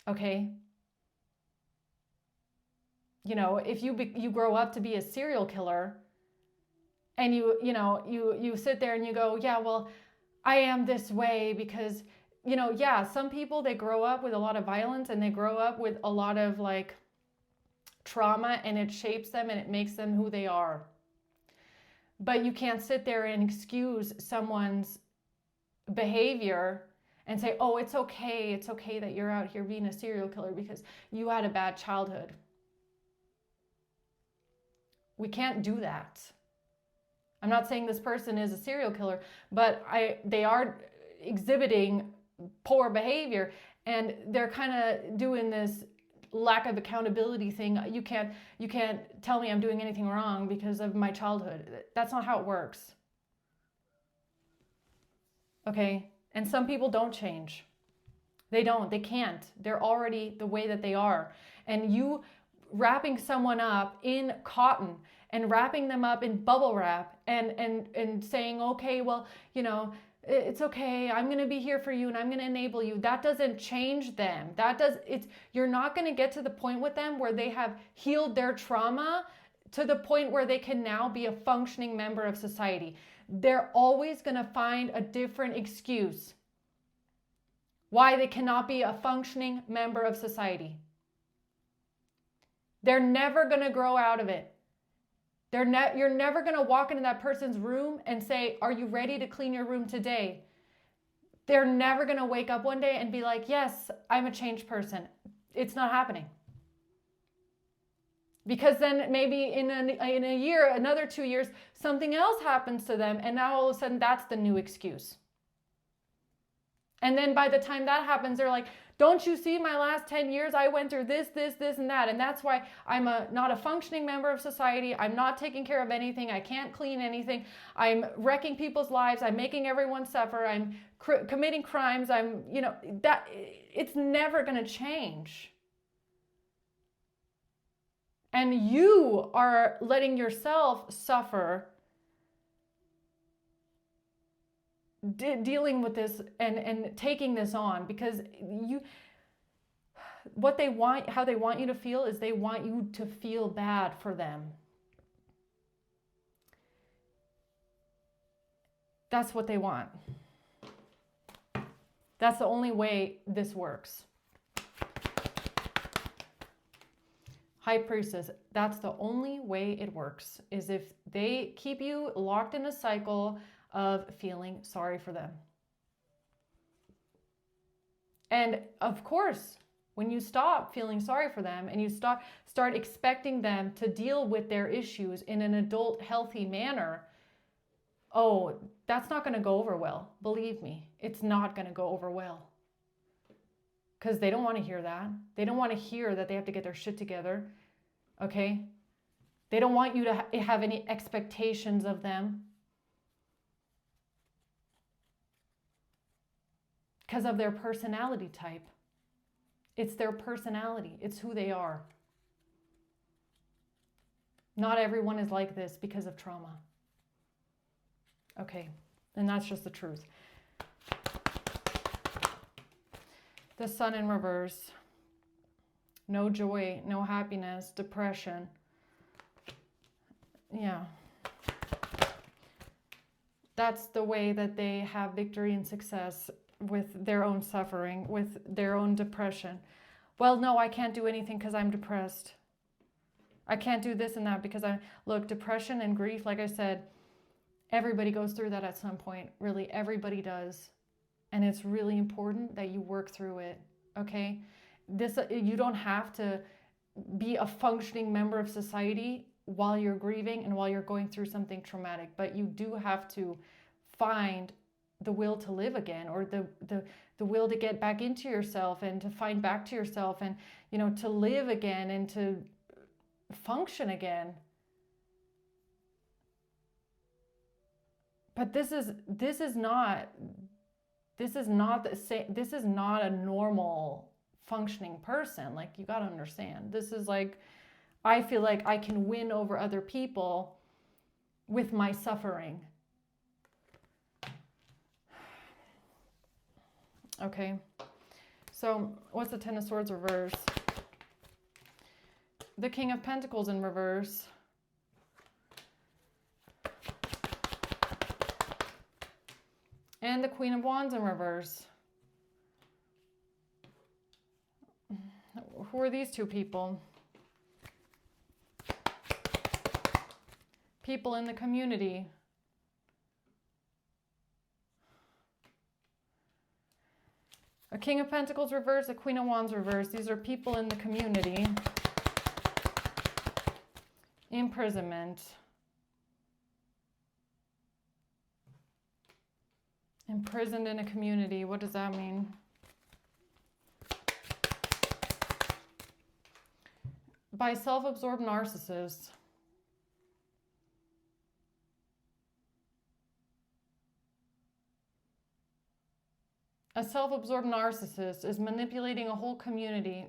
Okay? If you grow up to be a serial killer and you sit there and you go, yeah, well, I am this way because, some people, they grow up with a lot of violence and they grow up with a lot of like trauma, and it shapes them and it makes them who they are. But you can't sit there and excuse someone's behavior and say, oh, it's okay that you're out here being a serial killer because you had a bad childhood. We can't do that. I'm not saying this person is a serial killer, but they are exhibiting poor behavior, and they're kind of doing this lack of accountability thing. You can't tell me I'm doing anything wrong because of my childhood. That's not how it works. Okay? And some people don't change. They don't. They can't. They're already the way that they are. And you wrapping someone up in cotton and wrapping them up in bubble wrap and saying, okay, well, you know, it's okay, I'm going to be here for you and I'm going to enable you. That doesn't change them. You're not going to get to the point with them where they have healed their trauma to the point where they can now be a functioning member of society. They're always going to find a different excuse why they cannot be a functioning member of society. They're never going to grow out of it. You're never going to walk into that person's room and say, are you ready to clean your room today? They're never going to wake up one day and be like, yes, I'm a changed person. It's not happening. Because then maybe in a year, another 2 years, something else happens to them. And now all of a sudden that's the new excuse. And then by the time that happens, they're like, don't you see my last 10 years? I went through this, and that. And that's why I'm not a functioning member of society. I'm not taking care of anything. I can't clean anything. I'm wrecking people's lives. I'm making everyone suffer. I'm committing crimes. It's never going to change. And you are letting yourself suffer dealing with this and taking this on, because how they want you to feel is they want you to feel bad for them. That's what they want. That's the only way this works. High Priestess, that's the only way it works, is if they keep you locked in a cycle of feeling sorry for them. And of course, when you stop feeling sorry for them and you start expecting them to deal with their issues in an adult, healthy manner, oh, that's not going to go over well. Believe me, it's not going to go over well. Because they don't want to hear that. They don't want to hear that they have to get their shit together. Okay? They don't want you to have any expectations of them. Because of their personality type. It's their personality. It's who they are. Not everyone is like this because of trauma. Okay, and that's just the truth. The Sun in reverse. No joy, no happiness, depression. Yeah. That's the way that they have victory and success, with their own suffering, with their own depression. Well, no, I can't do anything because I'm depressed. I can't do this and that because look, depression and grief, like I said, everybody goes through that at some point. Really, everybody does. And it's really important that you work through it, okay? You don't have to be a functioning member of society while you're grieving and while you're going through something traumatic, but you do have to find the will to live again, or the will to get back into yourself and to find back to yourself and, to live again and to function again. But this is not the same. This is not a normal functioning person. Like, you got to understand. This is like, I feel like I can win over other people with my suffering. Okay, so what's the Ten of Swords reverse? The King of Pentacles in reverse. And the Queen of Wands in reverse. Who are these two people? People in the community. A King of Pentacles reverse, a Queen of Wands reverse. These are people in the community. Imprisonment. Imprisoned in a community. What does that mean? By self-absorbed narcissists. A self-absorbed narcissist is manipulating a whole community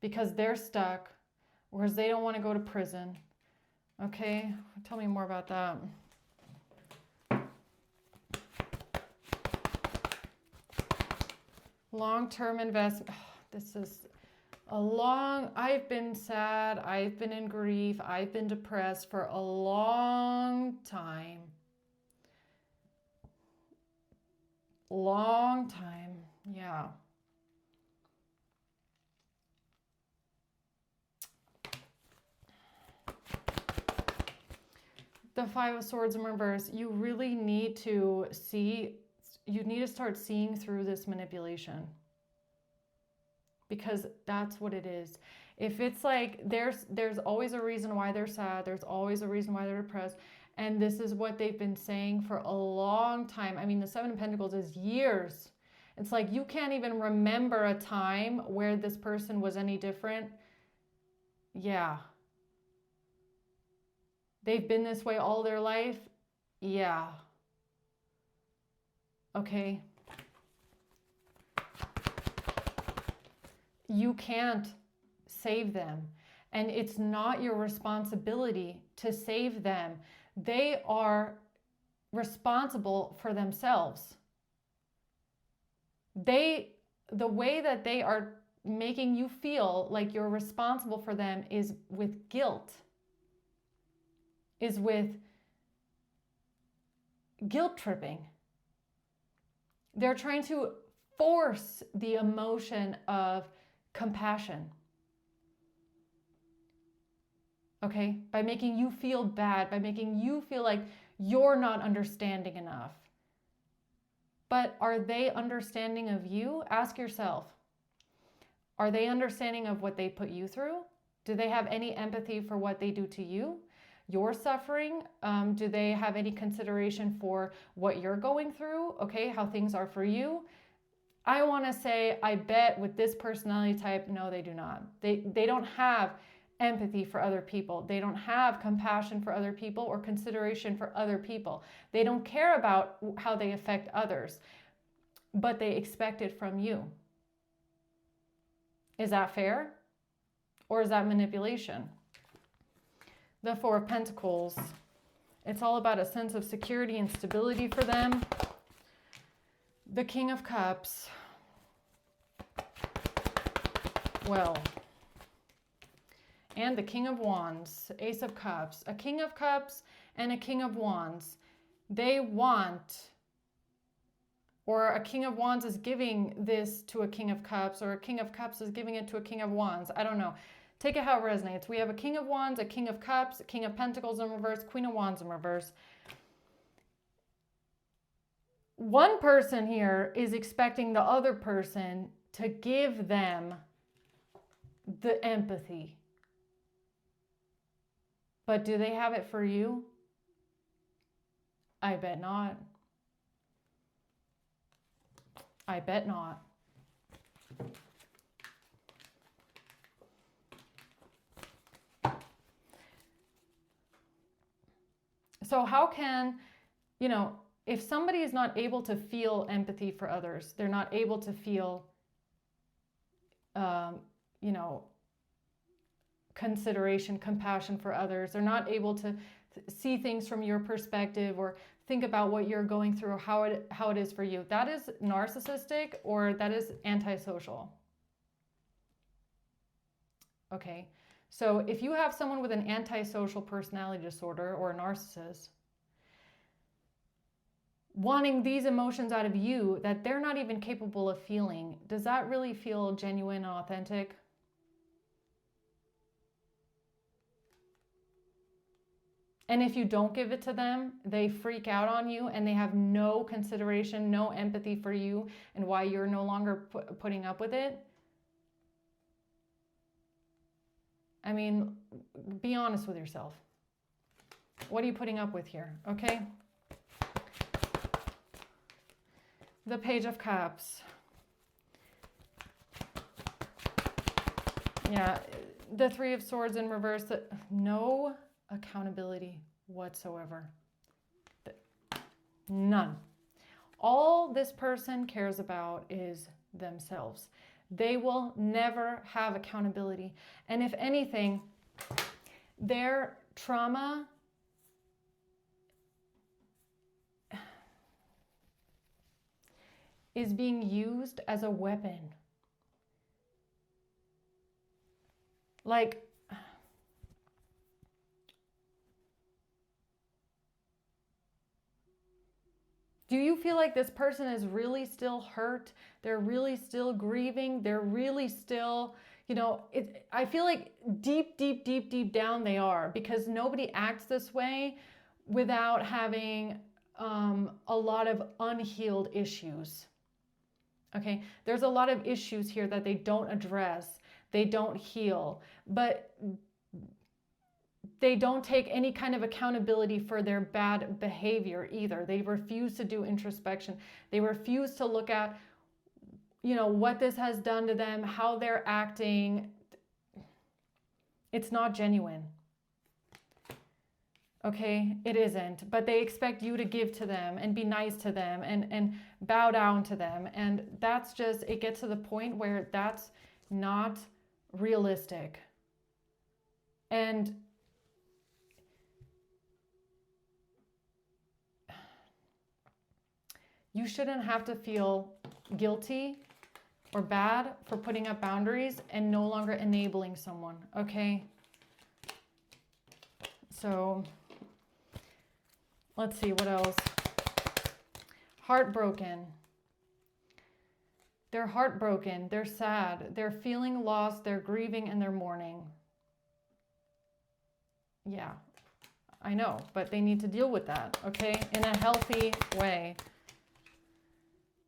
because they're stuck, whereas they don't want to go to prison. Okay, tell me more about that. Long-term investment. This is I've been sad, I've been in grief, I've been depressed for a long time. Long time, yeah. The Five of Swords in reverse. You really need to start seeing through this manipulation. Because that's what it is. If it's like there's always a reason why they're sad, there's always a reason why they're depressed, and this is what they've been saying for a long time. I mean, the Seven of Pentacles is years. It's like you can't even remember a time where this person was any different. Yeah. They've been this way all their life. Yeah. Okay. You can't save them. And it's not your responsibility to save them. They are responsible for themselves. The way that they are making you feel like you're responsible for them is with guilt, is with guilt tripping. They're trying to force the emotion of compassion. Okay? By making you feel bad, by making you feel like you're not understanding enough. But are they understanding of you? Ask yourself. Are they understanding of what they put you through? Do they have any empathy for what they do to you? Your suffering? Do they have any consideration for what you're going through? Okay, how things are for you? I want to say, I bet with this personality type, no, they do not. They don't have empathy for other people. They don't have compassion for other people or consideration for other people. They don't care about how they affect others, but they expect it from you. Is that fair? Or is that manipulation? The Four of Pentacles. It's all about a sense of security and stability for them. The King of Cups. Well, and the King of Wands, Ace of Cups. A King of Cups and a King of Wands. They want, or a King of Wands is giving this to a King of Cups, or a King of Cups is giving it to a King of Wands. I don't know. Take it how it resonates. We have a King of Wands, a King of Cups, a King of Pentacles in reverse, Queen of Wands in reverse. One person here is expecting the other person to give them the empathy. But do they have it for you? I bet not. I bet not. So how can, if somebody is not able to feel empathy for others, they're not able to feel, consideration, compassion for others, they're not able to see things from your perspective or think about what you're going through or how it is for you. That is narcissistic, or that is antisocial. Okay, so if you have someone with an antisocial personality disorder or a narcissist wanting these emotions out of you that they're not even capable of feeling, does that really feel genuine and authentic? And if you don't give it to them, they freak out on you and they have no consideration, no empathy for you and why you're no longer putting up with it. I mean, be honest with yourself. What are you putting up with here? Okay. The Page of Cups. Yeah, the Three of Swords in reverse. No accountability whatsoever. None. All this person cares about is themselves. They will never have accountability. And if anything, their trauma is being used as a weapon. Like, do you feel like this person is really still hurt? They're really still grieving. They're really still, I feel like deep down they are, because nobody acts this way without having a lot of unhealed issues. Okay, there's a lot of issues here that they don't address. They don't heal, but they don't take any kind of accountability for their bad behavior either. They refuse to do introspection. They refuse to look at, what this has done to them, how they're acting. It's not genuine. Okay, it isn't. But they expect you to give to them and be nice to them and bow down to them. And that's just, it gets to the point where that's not realistic. And you shouldn't have to feel guilty or bad for putting up boundaries and no longer enabling someone, okay? So, let's see, what else? Heartbroken. They're heartbroken, they're sad, they're feeling lost, they're grieving, and they're mourning. Yeah, I know, but they need to deal with that, okay? In a healthy way.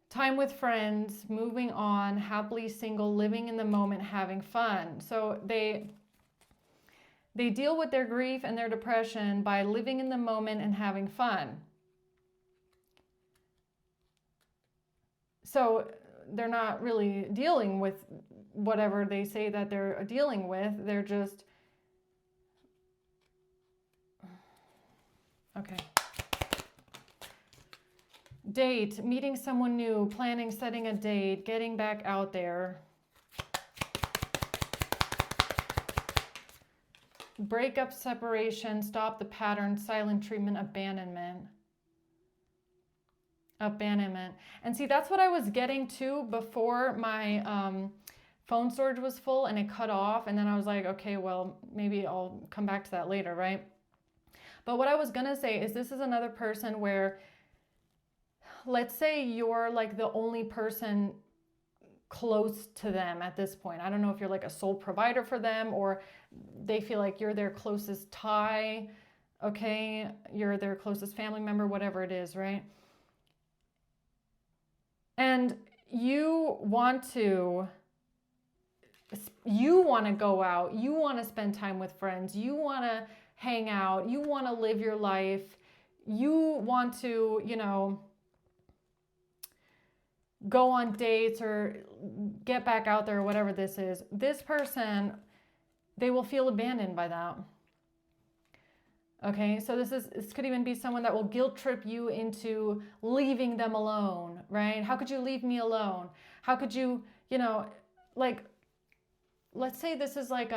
Time with friends, moving on, happily single, living in the moment, having fun. So they deal with their grief and their depression by living in the moment and having fun. So they're not really dealing with whatever they say that they're dealing with. They're just... Okay. Date, meeting someone new, planning, setting a date, getting back out there. Breakup, separation, stop the pattern, silent treatment, abandonment. Abandonment. And see, that's what I was getting to before my phone storage was full and it cut off. And then I was like, okay, well, maybe I'll come back to that later, right? But what I was going to say is this is another person where, let's say you're like the only person close to them at this point. I don't know if you're like a sole provider for them or they feel like you're their closest tie, okay? You're their closest family member, whatever it is, right? And you want to go out, you want to spend time with friends, you want to hang out, you want to live your life, you want to, go on dates or get back out there or whatever this is. This person, they will feel abandoned by that. Okay, so this could even be someone that will guilt trip you into leaving them alone, right? How could you leave me alone? How could you, like, let's say this is like,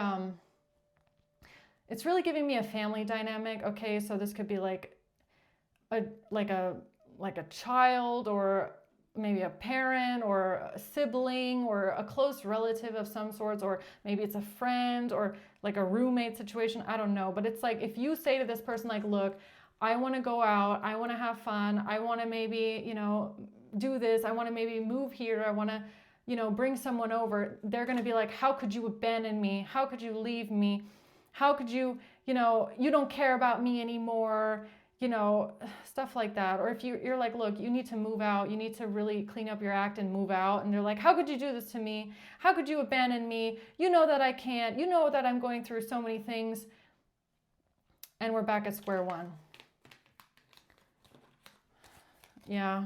it's really giving me a family dynamic. Okay, so this could be like a child or maybe a parent or a sibling or a close relative of some sorts, or maybe it's a friend or like a roommate situation. I don't know. But it's like, if you say to this person, like, look, I want to go out, I want to have fun, I want to maybe, do this, I want to maybe move here, I want to, bring someone over, they're going to be like, how could you abandon me? How could you leave me? How could you, you don't care about me anymore? Stuff like that. Or if you're like, look, you need to move out, you need to really clean up your act and move out. And they're like, how could you do this to me? How could you abandon me? You know that I can't. You know that I'm going through so many things. And we're back at square one. Yeah.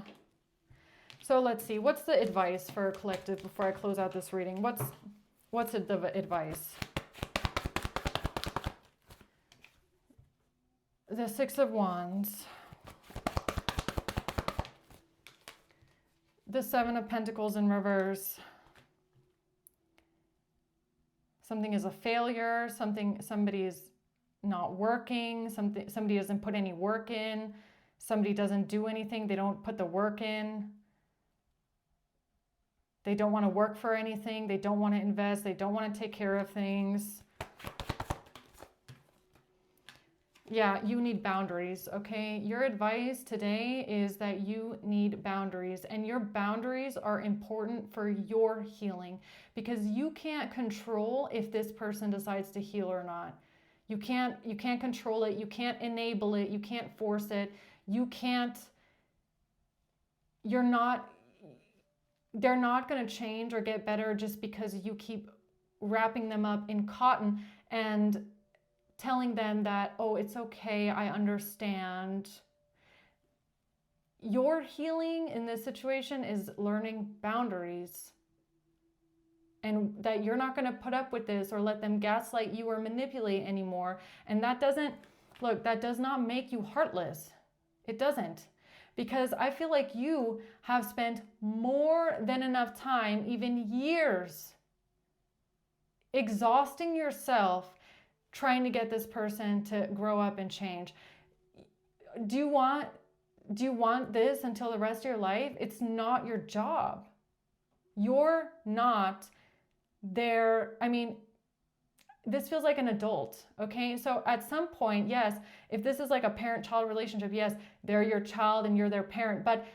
So let's see, what's the advice for collective before I close out this reading? What's the advice? The Six of Wands. The Seven of Pentacles in reverse. Something is a failure, somebody is not working, somebody doesn't put any work in, somebody doesn't do anything, they don't put the work in. They don't want to work for anything, they don't want to invest, they don't want to take care of things. Yeah, you need boundaries, okay? Your advice today is that you need boundaries, and your boundaries are important for your healing because you can't control if this person decides to heal or not. You can't control it, you can't enable it, you can't force it. They're not going to change or get better just because you keep wrapping them up in cotton and telling them that, oh, it's okay, I understand. Your healing in this situation is learning boundaries, and that you're not going to put up with this or let them gaslight you or manipulate anymore. And that does not make you heartless. It doesn't. Because I feel like you have spent more than enough time, even years, exhausting yourself trying to get this person to grow up and change. Do you want this until the rest of your life? It's not your job. You're not there. I mean, this feels like an adult, okay? So at some point, yes, if this is like a parent-child relationship, yes, they're your child and you're their parent, but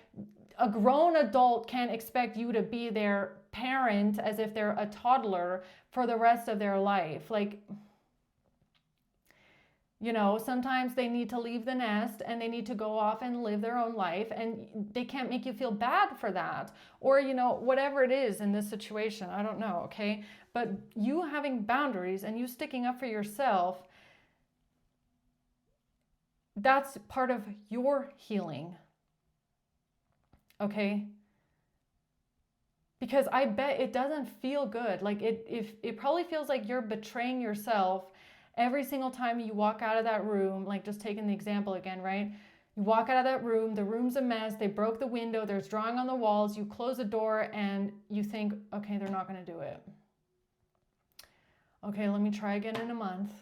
a grown adult can't expect you to be their parent as if they're a toddler for the rest of their life. Like, you know, sometimes they need to leave the nest and they need to go off and live their own life, and they can't make you feel bad for that. Or, you know, whatever it is in this situation, I don't know, okay? But you having boundaries and you sticking up for yourself, that's part of your healing, okay? Because I bet it doesn't feel good. Like it probably feels like you're betraying yourself every single time you walk out of that room. Like, just taking the example again, right? You walk out of that room, the room's a mess, they broke the window, there's drawing on the walls, you close the door and you think, okay, they're not going to do it. Okay, let me try again in a month.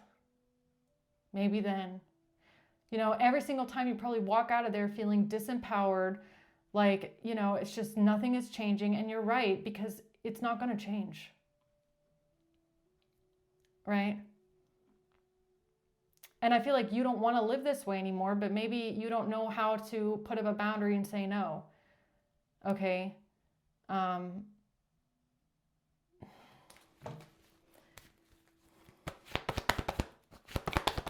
Maybe then. You know, every single time you probably walk out of there feeling disempowered, like, you know, it's just nothing is changing. And you're right, because it's not going to change. Right? And I feel like you don't want to live this way anymore, but maybe you don't know how to put up a boundary and say no. Okay?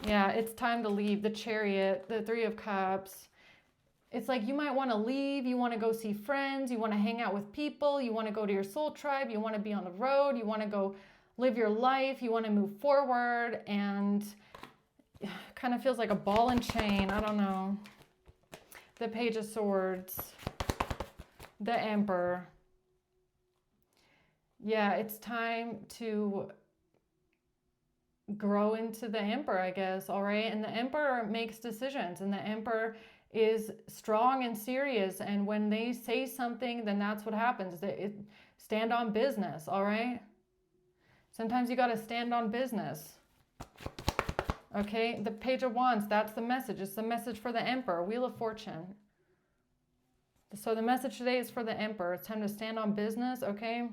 Yeah, it's time to leave. The Chariot, the Three of Cups. It's like you might want to leave, you want to go see friends, you want to hang out with people, you want to go to your soul tribe, you want to be on the road, you want to go live your life, you want to move forward, and kind of feels like a ball and chain. I don't know. The Page of Swords. The Emperor. Yeah, it's time to grow into the Emperor, I guess, all right? And the Emperor makes decisions, and the Emperor is strong and serious, and when they say something, then that's what happens. Stand on business, all right? Sometimes you got to stand on business. Okay, the Page of Wands, that's the message. It's the message for the Emperor, Wheel of Fortune. So the message today is for the Emperor. It's time to stand on business, okay?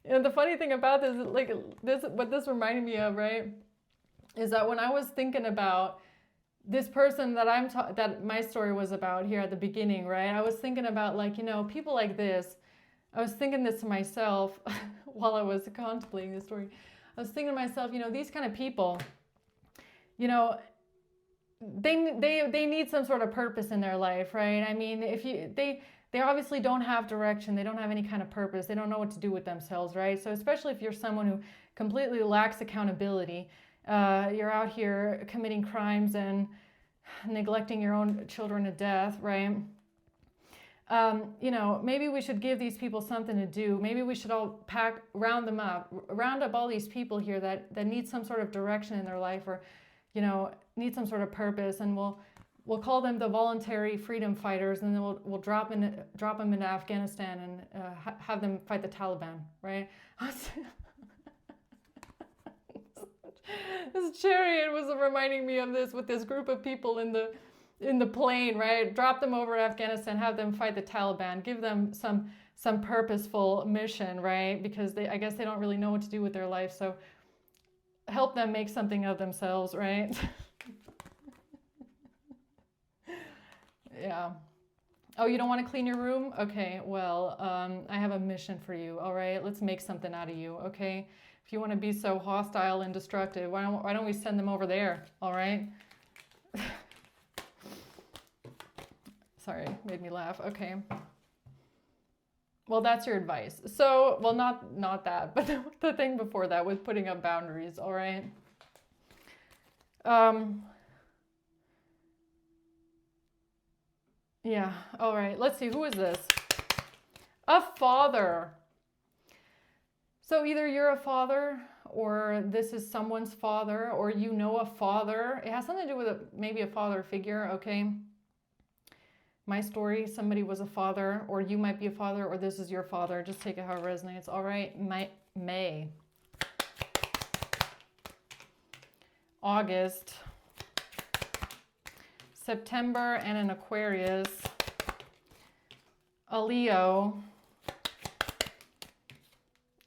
And the funny thing about this, like what this reminded me of, right, is that when I was thinking about this person that that my story was about here at the beginning, right, I was thinking about, like, you know, people like this. I was thinking this to myself while I was contemplating this story. I was thinking to myself, you know, these kind of people, you know, they need some sort of purpose in their life, right? I mean, they obviously don't have direction. They don't have any kind of purpose. They don't know what to do with themselves, right? So especially if you're someone who completely lacks accountability, You're out here committing crimes and neglecting your own children to death, right? You know, maybe we should give these people something to do. Maybe we should all round up all these people here that need some sort of direction in their life, or, you know, need some sort of purpose, and we'll call them the voluntary freedom fighters, and then we'll drop them into Afghanistan and have them fight the Taliban, right? This chariot was reminding me of this with this group of people in the plane, right? Drop them over Afghanistan, have them fight the Taliban, give them some purposeful mission, right? Because I guess they don't really know what to do with their life, so help them make something of themselves, right? Yeah. Oh, you don't want to clean your room? Okay, well, I have a mission for you, all right? Let's make something out of you, okay? If you want to be so hostile and destructive, why don't we send them over there, all right? Sorry, made me laugh. Okay. Well, that's your advice. So, well, not that, but the thing before that was putting up boundaries, all right? Yeah, all right. Let's see, who is this? A father. So either you're a father, or this is someone's father, or you know a father. It has something to do with maybe a father figure, okay? My story, somebody was a father, or you might be a father, or this is your father. Just take it how it resonates. All right, May. August. September, and an Aquarius. A Leo.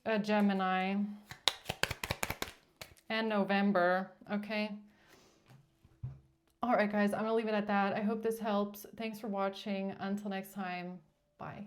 A Gemini. And November, okay? All right, guys, I'm going to leave it at that. I hope this helps. Thanks for watching. Until next time, bye.